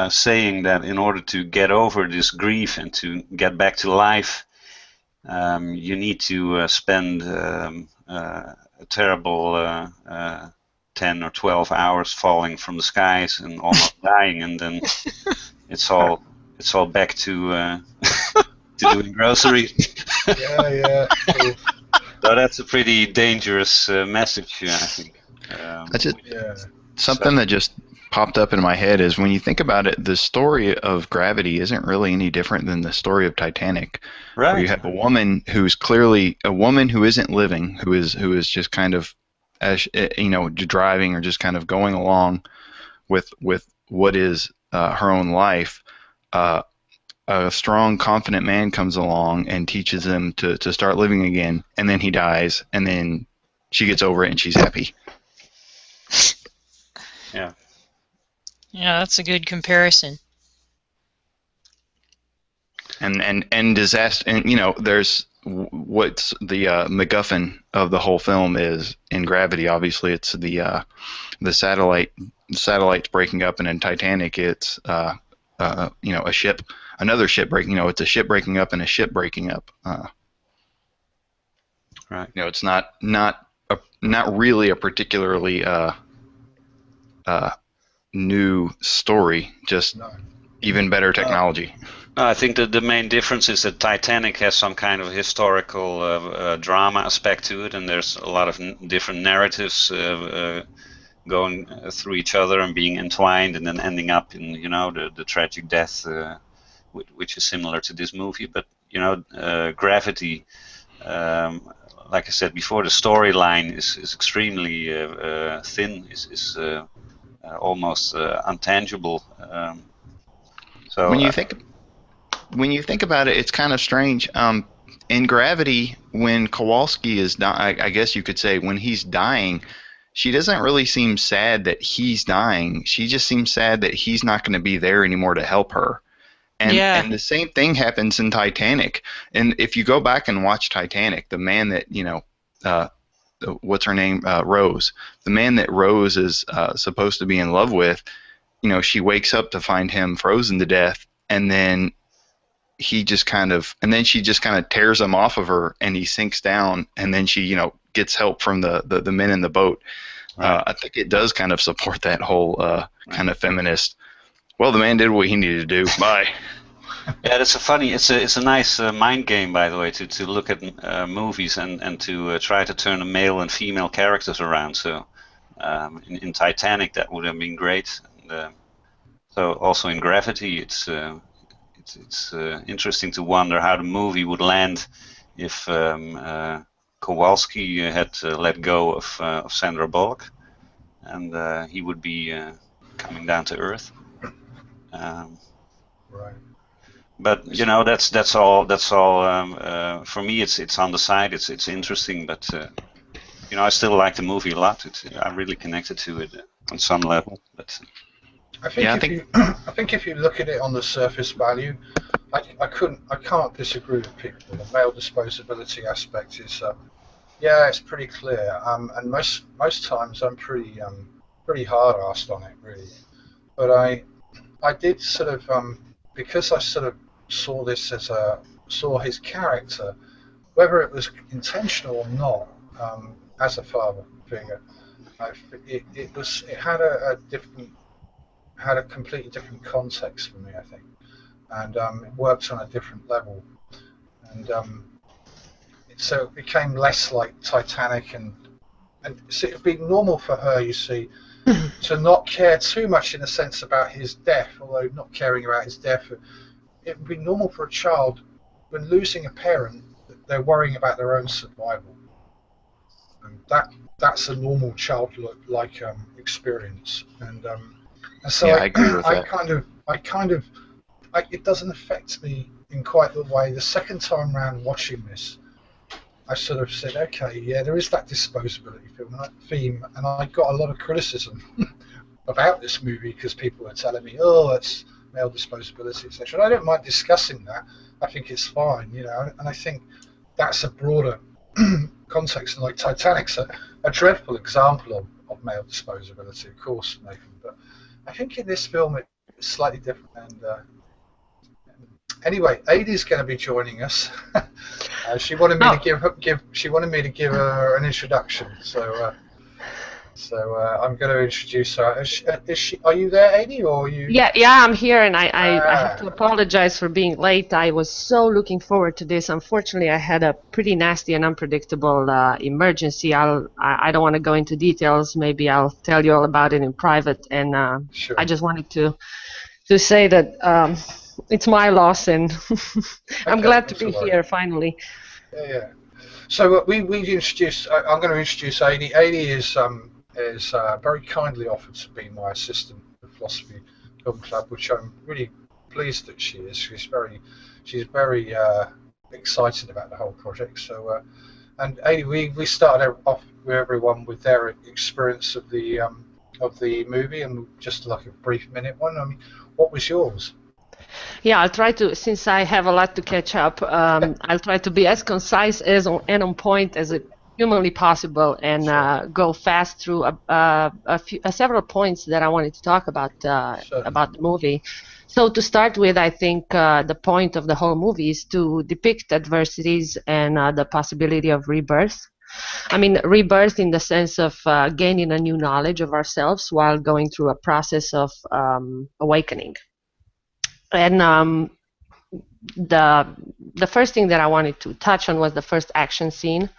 saying that in order to get over this grief and to get back to life, you need to spend a terrible 10 or 12 hours falling from the skies and almost dying, and then it's all back to doing groceries. Yeah. Cool. So that's a pretty dangerous message, I think. Something that just popped up in my head is, when you think about it, the story of Gravity isn't really any different than the story of Titanic. Right. Where you have a woman who's clearly a woman who isn't living, who is just kind of, as driving or just kind of going along with what is her own life. A strong, confident man comes along and teaches them to start living again, and then he dies, and then she gets over it and she's happy. Yeah. Yeah, that's a good comparison. And disaster, and there's what's the MacGuffin of the whole film is in Gravity. Obviously, it's the satellites breaking up, and in Titanic, it's a ship, another ship breaking. It's a ship breaking up and a ship breaking up. Right. It's not really a particularly new story, just even better technology. I think that the main difference is that Titanic has some kind of historical drama aspect to it, and there's a lot of different narratives going through each other and being entwined, and then ending up in the tragic death, which is similar to this movie. But Gravity, like I said before, the storyline is extremely thin, is almost untangible. So when you think about it, it's kind of strange. In Gravity, when Kowalski is dying, I guess you could say when he's dying, she doesn't really seem sad that he's dying. She just seems sad that he's not going to be there anymore to help her. And the same thing happens in Titanic. And if you go back and watch Titanic, the man that what's her name, Rose, the man that Rose is supposed to be in love with, she wakes up to find him frozen to death, and then she just kind of tears him off of her, and he sinks down, and then she gets help from the men in the boat. Right. I think it does kind of support that whole kind of feminist. Well, the man did what he needed to do. Bye. Yeah, it's a nice mind game, by the way, to look at movies and to try to turn the male and female characters around. So in Titanic, that would have been great. And, so also in Gravity, it's interesting to wonder how the movie would land if Kowalski had let go of Sandra Bullock, and he would be coming down to Earth. Right. But that's all. For me, it's on the side. It's interesting, but I still like the movie a lot. I'm really connected to it on some level. But I think if you look at it on the surface value, I can't disagree with people. The male disposability aspect is, it's pretty clear. And most times I'm pretty hard-arsed on it, really. But I did sort of because I sort of saw this as saw his character, whether it was intentional or not, as a father figure, it had a completely different context for me, I think, and it worked on a different level, and so it became less like Titanic, and so it'd be normal for her, you see, to not care too much in a sense about his death, although not caring about his death, it would be normal for a child when losing a parent, they're worrying about their own survival, and that's a normal childlike experience, and so Yeah, I agree with that. it doesn't affect me in quite the way. The second time round watching this, I sort of said, okay, yeah, there is that disposability theme, and I got a lot of criticism about this movie because people were telling me, oh, it's male disposability, etc. And I don't mind discussing that. I think it's fine, and I think that's a broader context. And like Titanic's a dreadful example of male disposability, of course, Nathan. But I think in this film it's slightly different. And anyway, Adie's going to be joining us. She wanted me to give her an introduction. So I'm going to introduce her. Are you there, Adie, or are you? Yeah, I'm here, and I have to apologize for being late. I was so looking forward to this. Unfortunately, I had a pretty nasty and unpredictable emergency. I don't want to go into details. Maybe I'll tell you all about it in private. And Sure. I just wanted to say that it's my loss, and I'm glad to be here finally. Yeah. So I'm going to introduce Adie. Adie is very kindly offered to be my assistant at the Philosophy Film Club, which I'm really pleased that she is. She's very excited about the whole project. So, and Adie, we started off with everyone with their experience of the movie, and just like a brief minute one. I mean, what was yours? Yeah, I'll try to, since I have a lot to catch up, I'll try to be as concise and on point as it humanly possible, and go fast through several points that I wanted to talk about the movie. So to start with, I think the point of the whole movie is to depict adversities and the possibility of rebirth. I mean, rebirth in the sense of gaining a new knowledge of ourselves while going through a process of awakening. And the first thing that I wanted to touch on was the first action scene.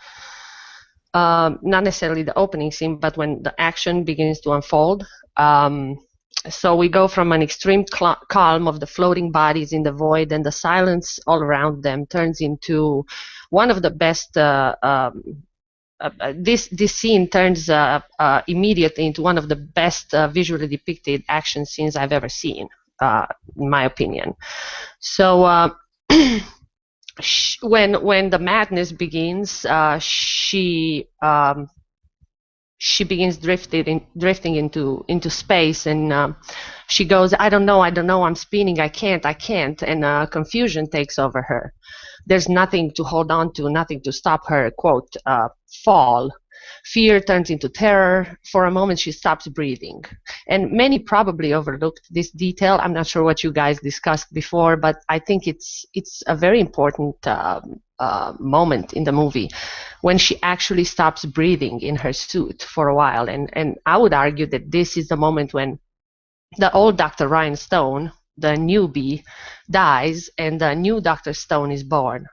Not necessarily the opening scene, but when the action begins to unfold. So we go from an extreme calm of the floating bodies in the void, and the silence all around them turns into one of the best. This scene turns immediately into one of the best visually depicted action scenes I've ever seen, in my opinion. So when the madness begins, she begins drifting into space, and she goes, I don't know, I'm spinning, I can't, and confusion takes over her. There's nothing to hold on to, nothing to stop her, quote, fall. Fear turns into terror. For a moment, she stops breathing. And many probably overlooked this detail. I'm not sure what you guys discussed before, but I think it's a very important moment in the movie when she actually stops breathing in her suit for a while. And I would argue that this is the moment when the old Dr. Ryan Stone, the newbie, dies, and the new Dr. Stone is born.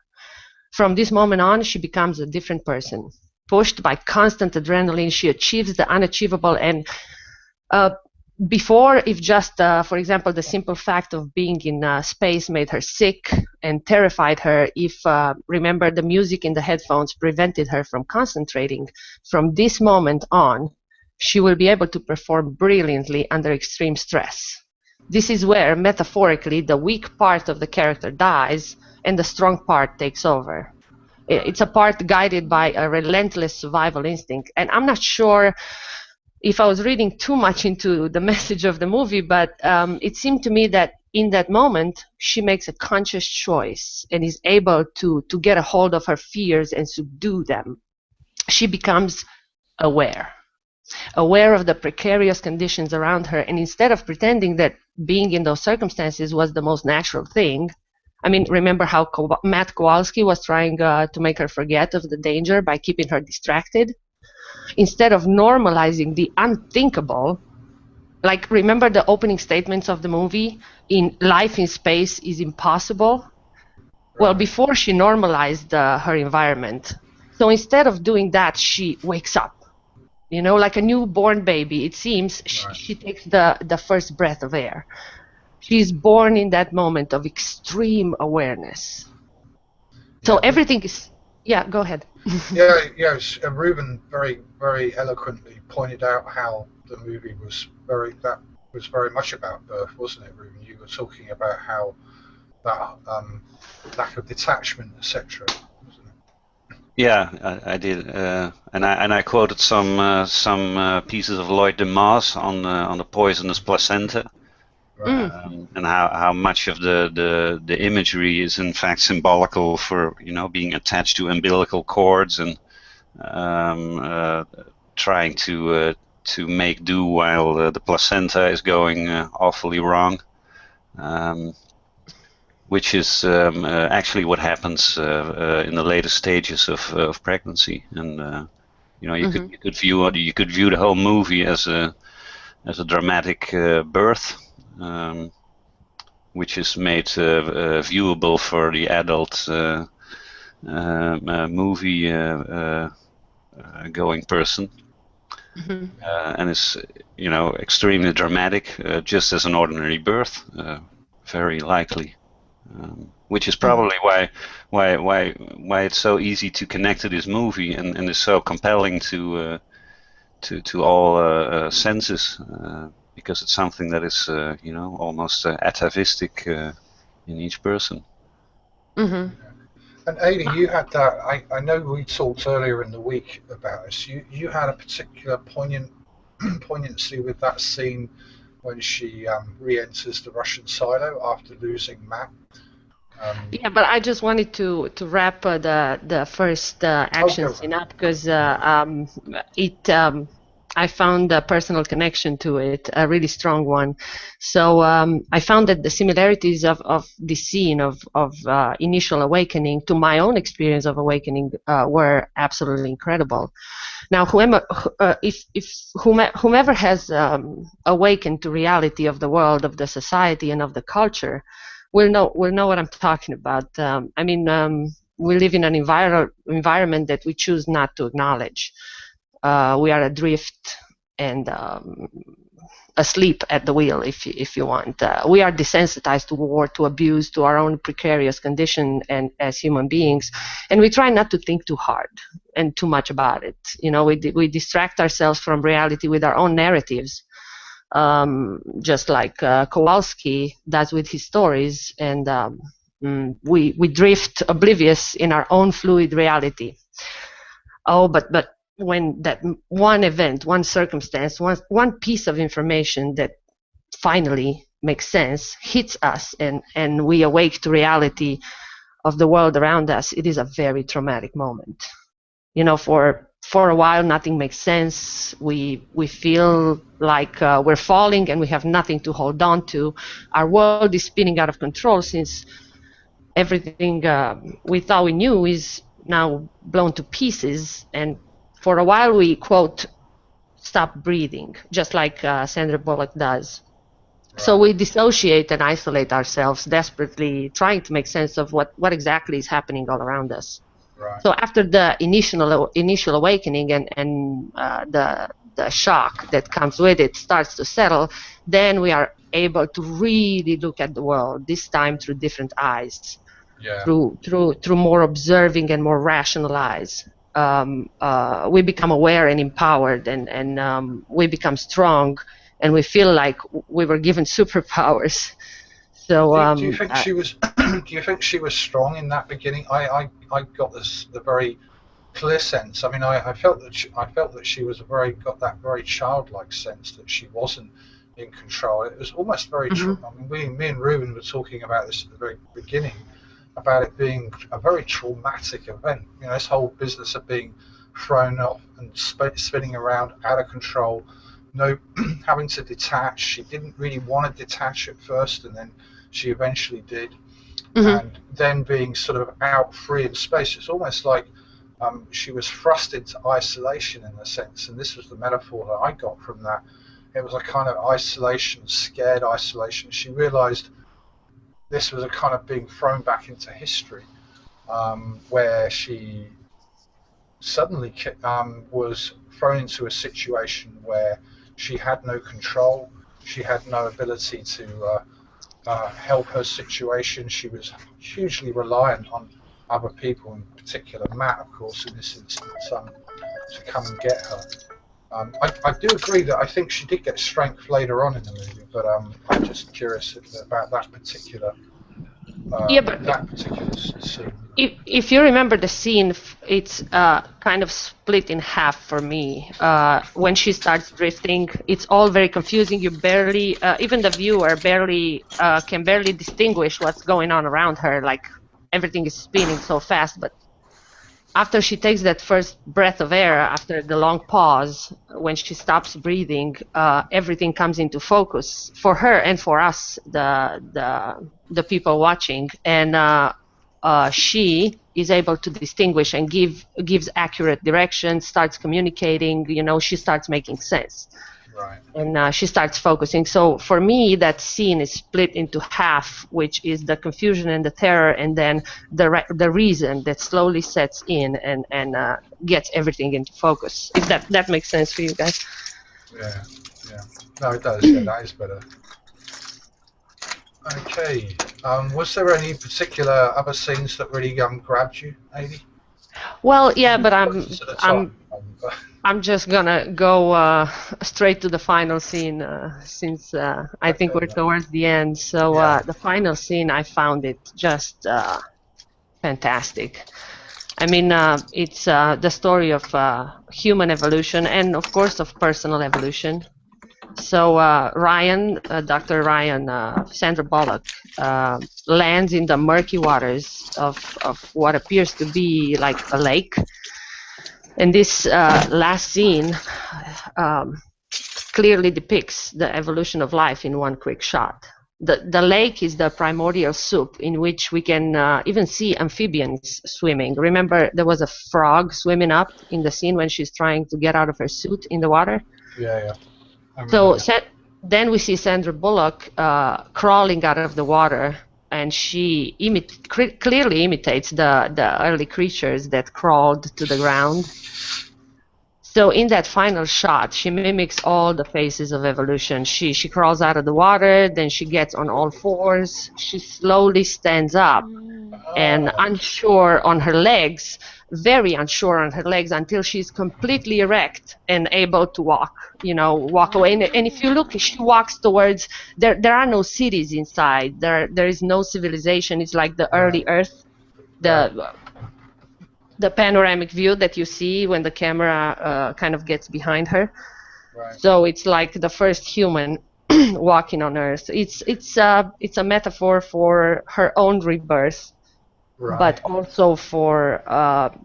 From this moment on, she becomes a different person. Pushed by constant adrenaline, she achieves the unachievable. And before, if just, for example, the simple fact of being in space made her sick and terrified her, if, remember, the music in the headphones prevented her from concentrating, from this moment on, she will be able to perform brilliantly under extreme stress. This is where, metaphorically, the weak part of the character dies and the strong part takes over. It's a part guided by a relentless survival instinct. And I'm not sure if I was reading too much into the message of the movie, but it seemed to me that in that moment, she makes a conscious choice and is able to get a hold of her fears and subdue them. She becomes aware. aware of the precarious conditions around her, and instead of pretending that being in those circumstances was the most natural thing. I mean, remember how Matt Kowalski was trying to make her forget of the danger by keeping her distracted? Instead of normalizing the unthinkable, like remember the opening statements of the movie, in life in space is impossible? Well, before she normalized her environment. So instead of doing that, she wakes up. You know, like a newborn baby, it seems she takes the first breath of air. She's born in that moment of extreme awareness. So everything is, yeah, go ahead. Ruben very, very eloquently pointed out how the movie was very much about birth, wasn't it, Ruben? You were talking about how that lack of detachment, etc. Yeah, I did, and I quoted some pieces of Lloyd de Maas on the poisonous placenta, and how much of the imagery is in fact symbolical for being attached to umbilical cords and trying to make do while the placenta is going awfully wrong. Which is actually what happens in the later stages of pregnancy, and you could view the whole movie as a dramatic birth, which is made viewable for the adult movie going person, and is extremely dramatic, just as an ordinary birth, very likely. Which is probably why it's so easy to connect to this movie and is so compelling to all senses, because it's something that is almost atavistic in each person. And Ada, you had that. I know we talked earlier in the week about this. You had a particular poignancy with that scene when she re-enters the Russian silo after losing Matt. Yeah, but I just wanted to wrap the first action scene up because I found a personal connection to it, a really strong one. So I found that the similarities of the scene of initial awakening to my own experience of awakening were absolutely incredible. Now, whomever has awakened to reality of the world, of the society, and of the culture, will know what I'm talking about. We live in an environment that we choose not to acknowledge. We are adrift and asleep at the wheel, if you want. We are desensitized to war, to abuse, to our own precarious condition, and as human beings, and we try not to think too hard and too much about it. We distract ourselves from reality with our own narratives. Just like Kowalski does with his stories, and we drift oblivious in our own fluid reality. Oh, but when that one event, one circumstance, one piece of information that finally makes sense hits us, and we awake to reality of the world around us, it is a very traumatic moment. For a while, nothing makes sense. We feel like we're falling and we have nothing to hold on to. Our world is spinning out of control since everything we thought we knew is now blown to pieces. And for a while, we, quote, stop breathing, just like Sandra Bullock does. Right. So we dissociate and isolate ourselves, desperately trying to make sense of what exactly is happening all around us. Right. So after the initial awakening and the shock that comes with it starts to settle, then we are able to really look at the world, this time through different eyes, through more observing and more rational eyes. We become aware and empowered, and we become strong, and we feel like we were given superpowers. So do you think she was? Do you think she was strong in that beginning? I got the very clear sense. I mean, I felt that she was got that very childlike sense that she wasn't in control. It was almost very. I mean, me and Ruben were talking about this at the very beginning, about it being a very traumatic event. This whole business of being thrown off and spinning around out of control. No, having to detach. She didn't really want to detach at first, and then she eventually did. And then being sort of out free in space, it's almost like she was thrust into isolation in a sense, and this was the metaphor that I got from that. It was a kind of isolation, scared isolation. She realized this was a kind of being thrown back into history, where she suddenly was thrown into a situation where she had no control, she had no ability to help her situation. She was hugely reliant on other people, in particular Matt, of course, in this instance, to come and get her. I do agree that I think she did get strength later on in the movie, but I'm just curious about that particular scene. If you remember the scene, it's kind of split in half for me. When she starts drifting, it's all very confusing. You barely, even the viewer can barely distinguish what's going on around her. Like everything is spinning so fast. But after she takes that first breath of air, after the long pause, when she stops breathing, everything comes into focus for her and for us, the people watching, and she is able to distinguish and gives accurate direction, starts communicating. She starts making sense. Right. And she starts focusing. So for me, that scene is split into half, which is the confusion and the terror, and then the reason that slowly sets in and gets everything into focus. If that makes sense for you guys. Yeah. No, it does. Yeah, that is better. Okay. Was there any particular other scenes that really grabbed you, Adi? Well, yeah, but I'm just gonna go straight to the final scene since I think we're towards the end. So the final scene, I found it just fantastic. I mean, it's the story of human evolution and, of course, of personal evolution. So Ryan, Dr. Ryan, Sandra Bullock, lands in the murky waters of what appears to be like a lake. And this last scene clearly depicts the evolution of life in one quick shot. The lake is the primordial soup in which we can even see amphibians swimming. Remember, there was a frog swimming up in the scene when she's trying to get out of her suit in the water? Yeah. So then we see Sandra Bullock crawling out of the water, and she clearly imitates the early creatures that crawled to the ground. So in that final shot, she mimics all the phases of evolution. She crawls out of the water, then she gets on all fours, she slowly stands up, and unsure on her legs, very unsure on her legs, until she's completely erect and able to walk away. And if you look, she walks towards, there are no cities inside, there is no civilization. It's like the early Earth, the panoramic view that you see when the camera kind of gets behind her. Right. So it's like the first human walking on Earth. It's a metaphor for her own rebirth, Right. but also for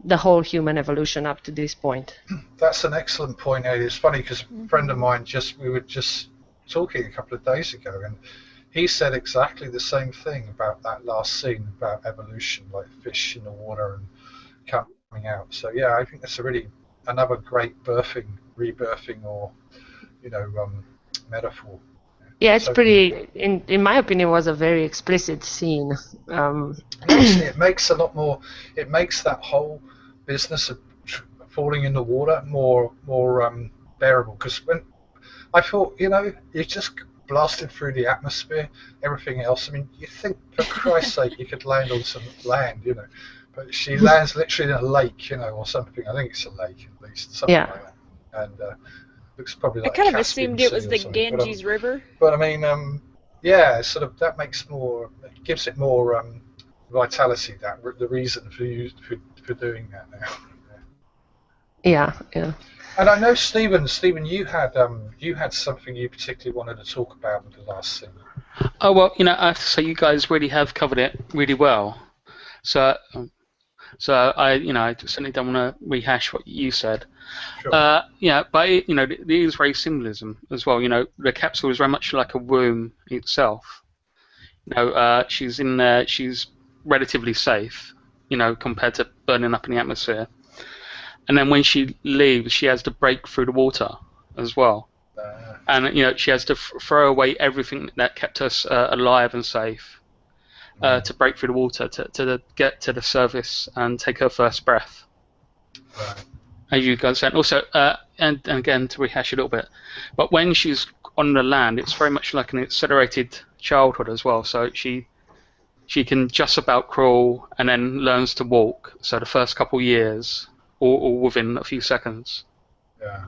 the whole human evolution up to this point. That's an excellent point, Adi. It's funny because a friend of mine we were just talking a couple of days ago, and he said exactly the same thing about that last scene about evolution, like fish in the water and coming out. So yeah, I think that's another great rebirthing, or metaphor. Yeah, it's pretty. In my opinion, it was a very explicit scene. Actually, it makes a lot more. It makes that whole business of falling in the water more bearable. Because when I thought, you just blasted through the atmosphere, everything else. I mean, you think for Christ's sake you could land on some land, but she lands literally in a lake, or something. I think it's a lake at least, something like that. And looks probably like I kind of assumed it was the Ganges River. But I mean, sort of that gives it more vitality. The reason for doing that now. Yeah. And I know Stephen, you had something you particularly wanted to talk about with the last scene. Oh well, I have to say you guys really have covered it really well. So So I certainly don't want to rehash what you said. Sure. Yeah, but there is very symbolism as well. The capsule is very much like a room itself. She's in there. She's relatively safe. Compared to burning up in the atmosphere. And then when she leaves, she has to break through the water as well. And she has to throw away everything that kept us alive and safe to break through the water to get to the surface and take her first breath. Right. As you guys said, also, and again to rehash a little bit, but when she's on the land, it's very much like an accelerated childhood as well. So she can just about crawl and then learns to walk. So the first couple years, all within a few seconds. Yeah.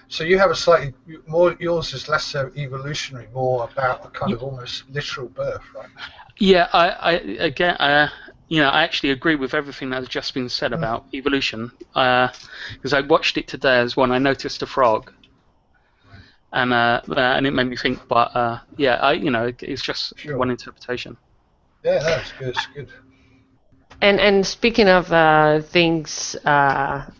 So you have a slightly more. Yours is less so evolutionary, more about a kind of almost literal birth, right? Yeah, I actually agree with everything that has just been said about evolution. Because I watched it today as well, and I noticed a frog, and it made me think. But it's just one interpretation. Yeah, that's good. It's good. And speaking of things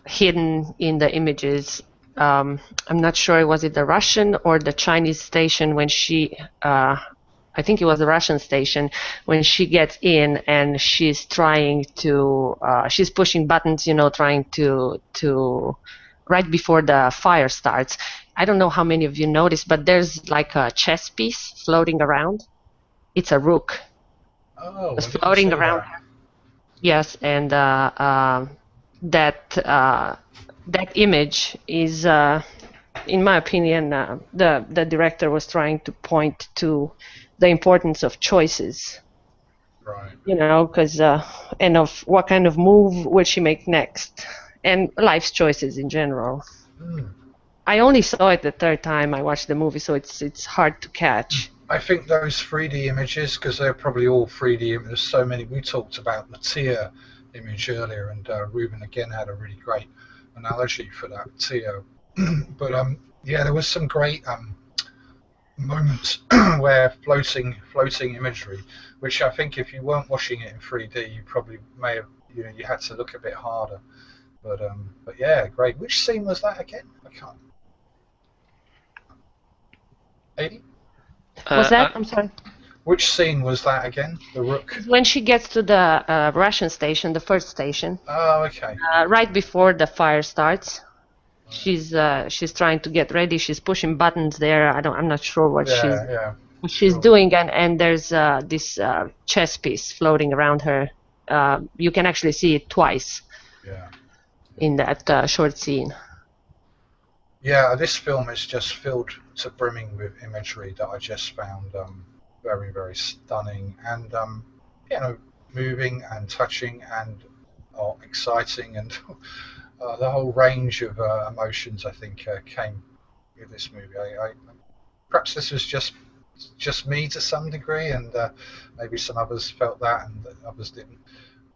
hidden in the images, I'm not sure, was it the Russian or the Chinese station when she, I think it was the Russian station, when she gets in and she's trying to, she's pushing buttons, trying to, right before the fire starts. I don't know how many of you noticed, but there's like a chess piece floating around. It's a rook. Oh, it's floating around. Yes, and that image is, in my opinion, the director was trying to point to the importance of choices. Right. Because and of what kind of move will she make next, and life's choices in general. I only saw it the third time I watched the movie, so it's hard to catch. I think those 3D images, because they're probably all 3D. There's so many. We talked about the tear image earlier, and Ruben again had a really great analogy for that tear. But there was some great moments where floating imagery, which I think if you weren't watching it in 3D, you probably may have you had to look a bit harder. But yeah, great. Which scene was that again? I can't. 80? Was that? I'm sorry. Which scene was that again? The rook? When she gets to the Russian station, the first station. Oh, okay. Right before the fire starts. She's trying to get ready. She's pushing buttons there. I'm not sure what she's doing, and there's this chess piece floating around her. You can actually see it twice. Yeah. In that short scene. Yeah, this film is just filled to brimming with imagery that I just found very, very stunning and moving and touching and exciting, and the whole range of emotions I think came with this movie. Perhaps this was just me to some degree, and maybe some others felt that and others didn't.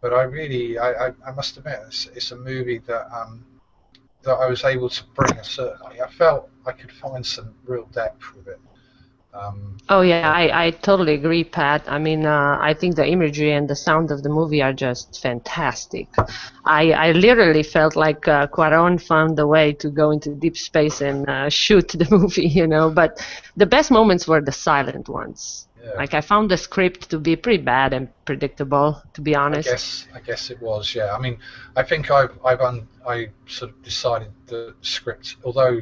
But I must admit, it's a movie that I was able to bring a certain. I felt I could find some real depth with it. I totally agree, Pat. I mean, I think the imagery and the sound of the movie are just fantastic. I literally felt like Cuarón found a way to go into deep space and shoot the movie, But the best moments were the silent ones. Yeah. Like, I found the script to be pretty bad and predictable, to be honest. I guess it was, yeah. I mean, I think I sort of decided the script, although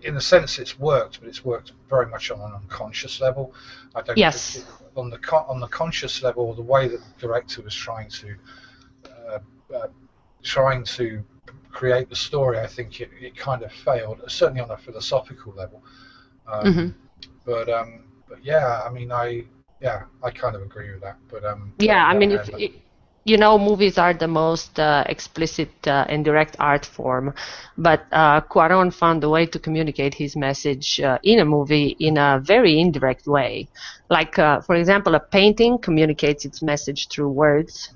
in a sense it's worked, but it's worked very much on an unconscious level. I don't think on the conscious level, the way that the director was trying to create the story, I think it kind of failed, certainly on a philosophical level. But yeah, I mean, I kind of agree with that. But I mean, movies are the most explicit and direct art form, but Cuarón found a way to communicate his message in a movie in a very indirect way. Like, for example, a painting communicates its message through words,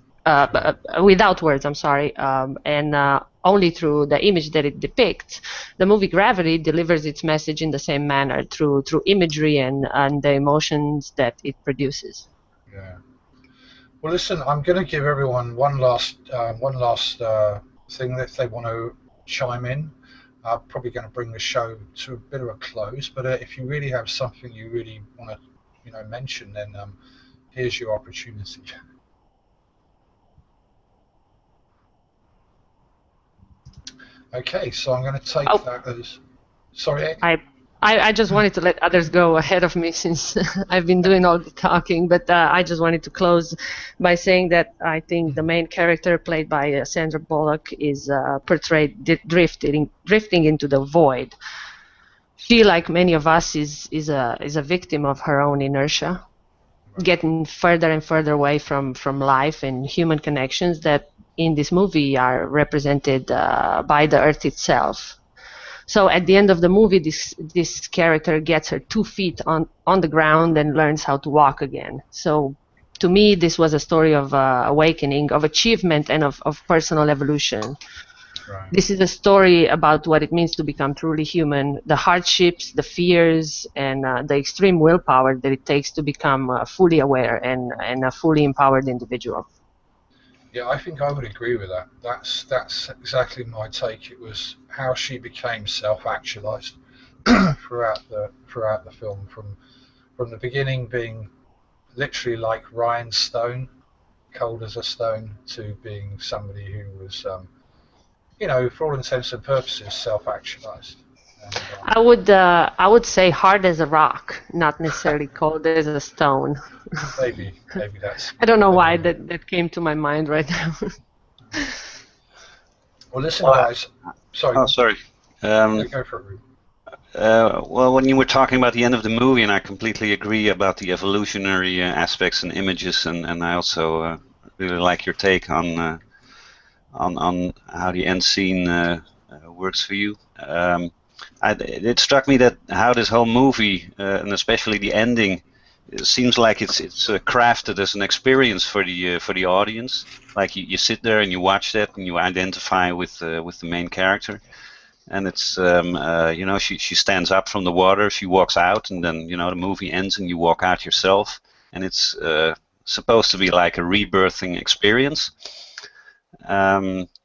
without words, I'm sorry, and only through the image that it depicts. The movie Gravity delivers its message in the same manner, through imagery and the emotions that it produces. Yeah. Well, listen, I'm going to give everyone one last thing that if they want to chime in. I'm probably going to bring the show to a bit of a close, but if you really have something you really want to, mention, then here's your opportunity. Okay, so I'm going to take that as. Sorry, Amy? I just wanted to let others go ahead of me since I've been doing all the talking, but I just wanted to close by saying that I think the main character played by Sandra Bullock is portrayed drifting into the void. She, like many of us, is a victim of her own inertia, getting further and further away from life and human connections that in this movie are represented by the earth itself. So at the end of the movie, this character gets her 2 feet on the ground and learns how to walk again. So to me, this was a story of awakening, of achievement, and of personal evolution. Right. This is a story about what it means to become truly human, the hardships, the fears, and the extreme willpower that it takes to become fully aware and a fully empowered individual. Yeah, I think I would agree with that. That's exactly my take. It was how she became self-actualized throughout the film, from the beginning being literally like Ryan Stone, cold as a stone, to being somebody who was, for all intents and purposes, self-actualized. And, I would say hard as a rock, not necessarily cold as a stone. Maybe that's. I don't know why that came to my mind right now. Well, listen, guys. Sorry. Oh, sorry. Go for it, Ruben. Well, when you were talking about the end of the movie, and I completely agree about the evolutionary aspects and images, and I also really like your take on how the end scene works for you. It struck me that how this whole movie, and especially the ending, it seems like it's crafted as an experience for the audience. Like you sit there and you watch that and you identify with the main character, and it's she stands up from the water, she walks out, and then the movie ends and you walk out yourself, and it's supposed to be like a rebirthing experience.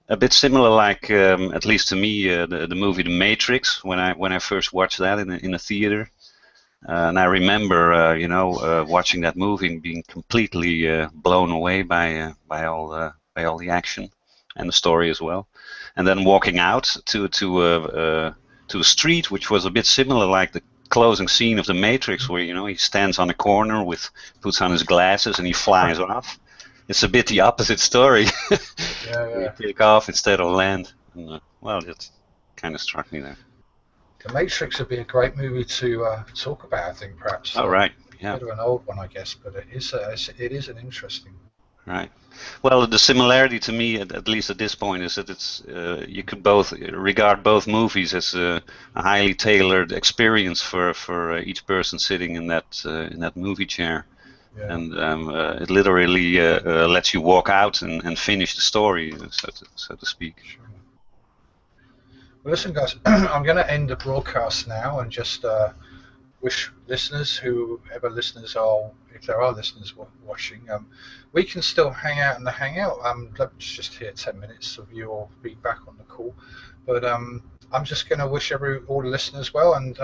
A bit similar, like at least to me, the movie The Matrix. When I first watched that in a theater, and I remember, watching that movie and being completely blown away by all the action and the story as well, and then walking out to a street which was a bit similar, like the closing scene of The Matrix, where he stands on a corner puts on his glasses and he flies off. It's a bit the opposite story. Yeah. You take off instead of land. And, well, it kind of struck me there. The Matrix would be a great movie to talk about, I think, perhaps. Oh, right. Yeah. A bit of an old one, I guess, but it is an interesting. Right. Well, the similarity to me, at least at this point, is that it's you could both regard both movies as a highly tailored experience for each person sitting in that movie chair. Yeah. And it literally lets you walk out and finish the story, so to speak. Sure. Well, listen, guys, I'm going to end the broadcast now and just wish listeners, whoever listeners are, if there are listeners watching, we can still hang out in the Hangout. Let's just hear 10 minutes of your feedback on the call. But I'm just going to wish all the listeners well, and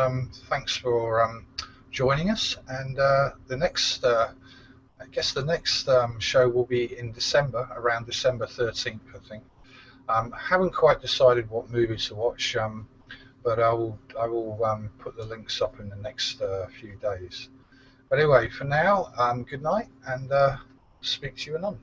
thanks for joining us. And the next show will be in December, around December 13th, I think. Haven't quite decided what movie to watch, but I will put the links up in the next few days. But anyway, for now, good night, and speak to you anon.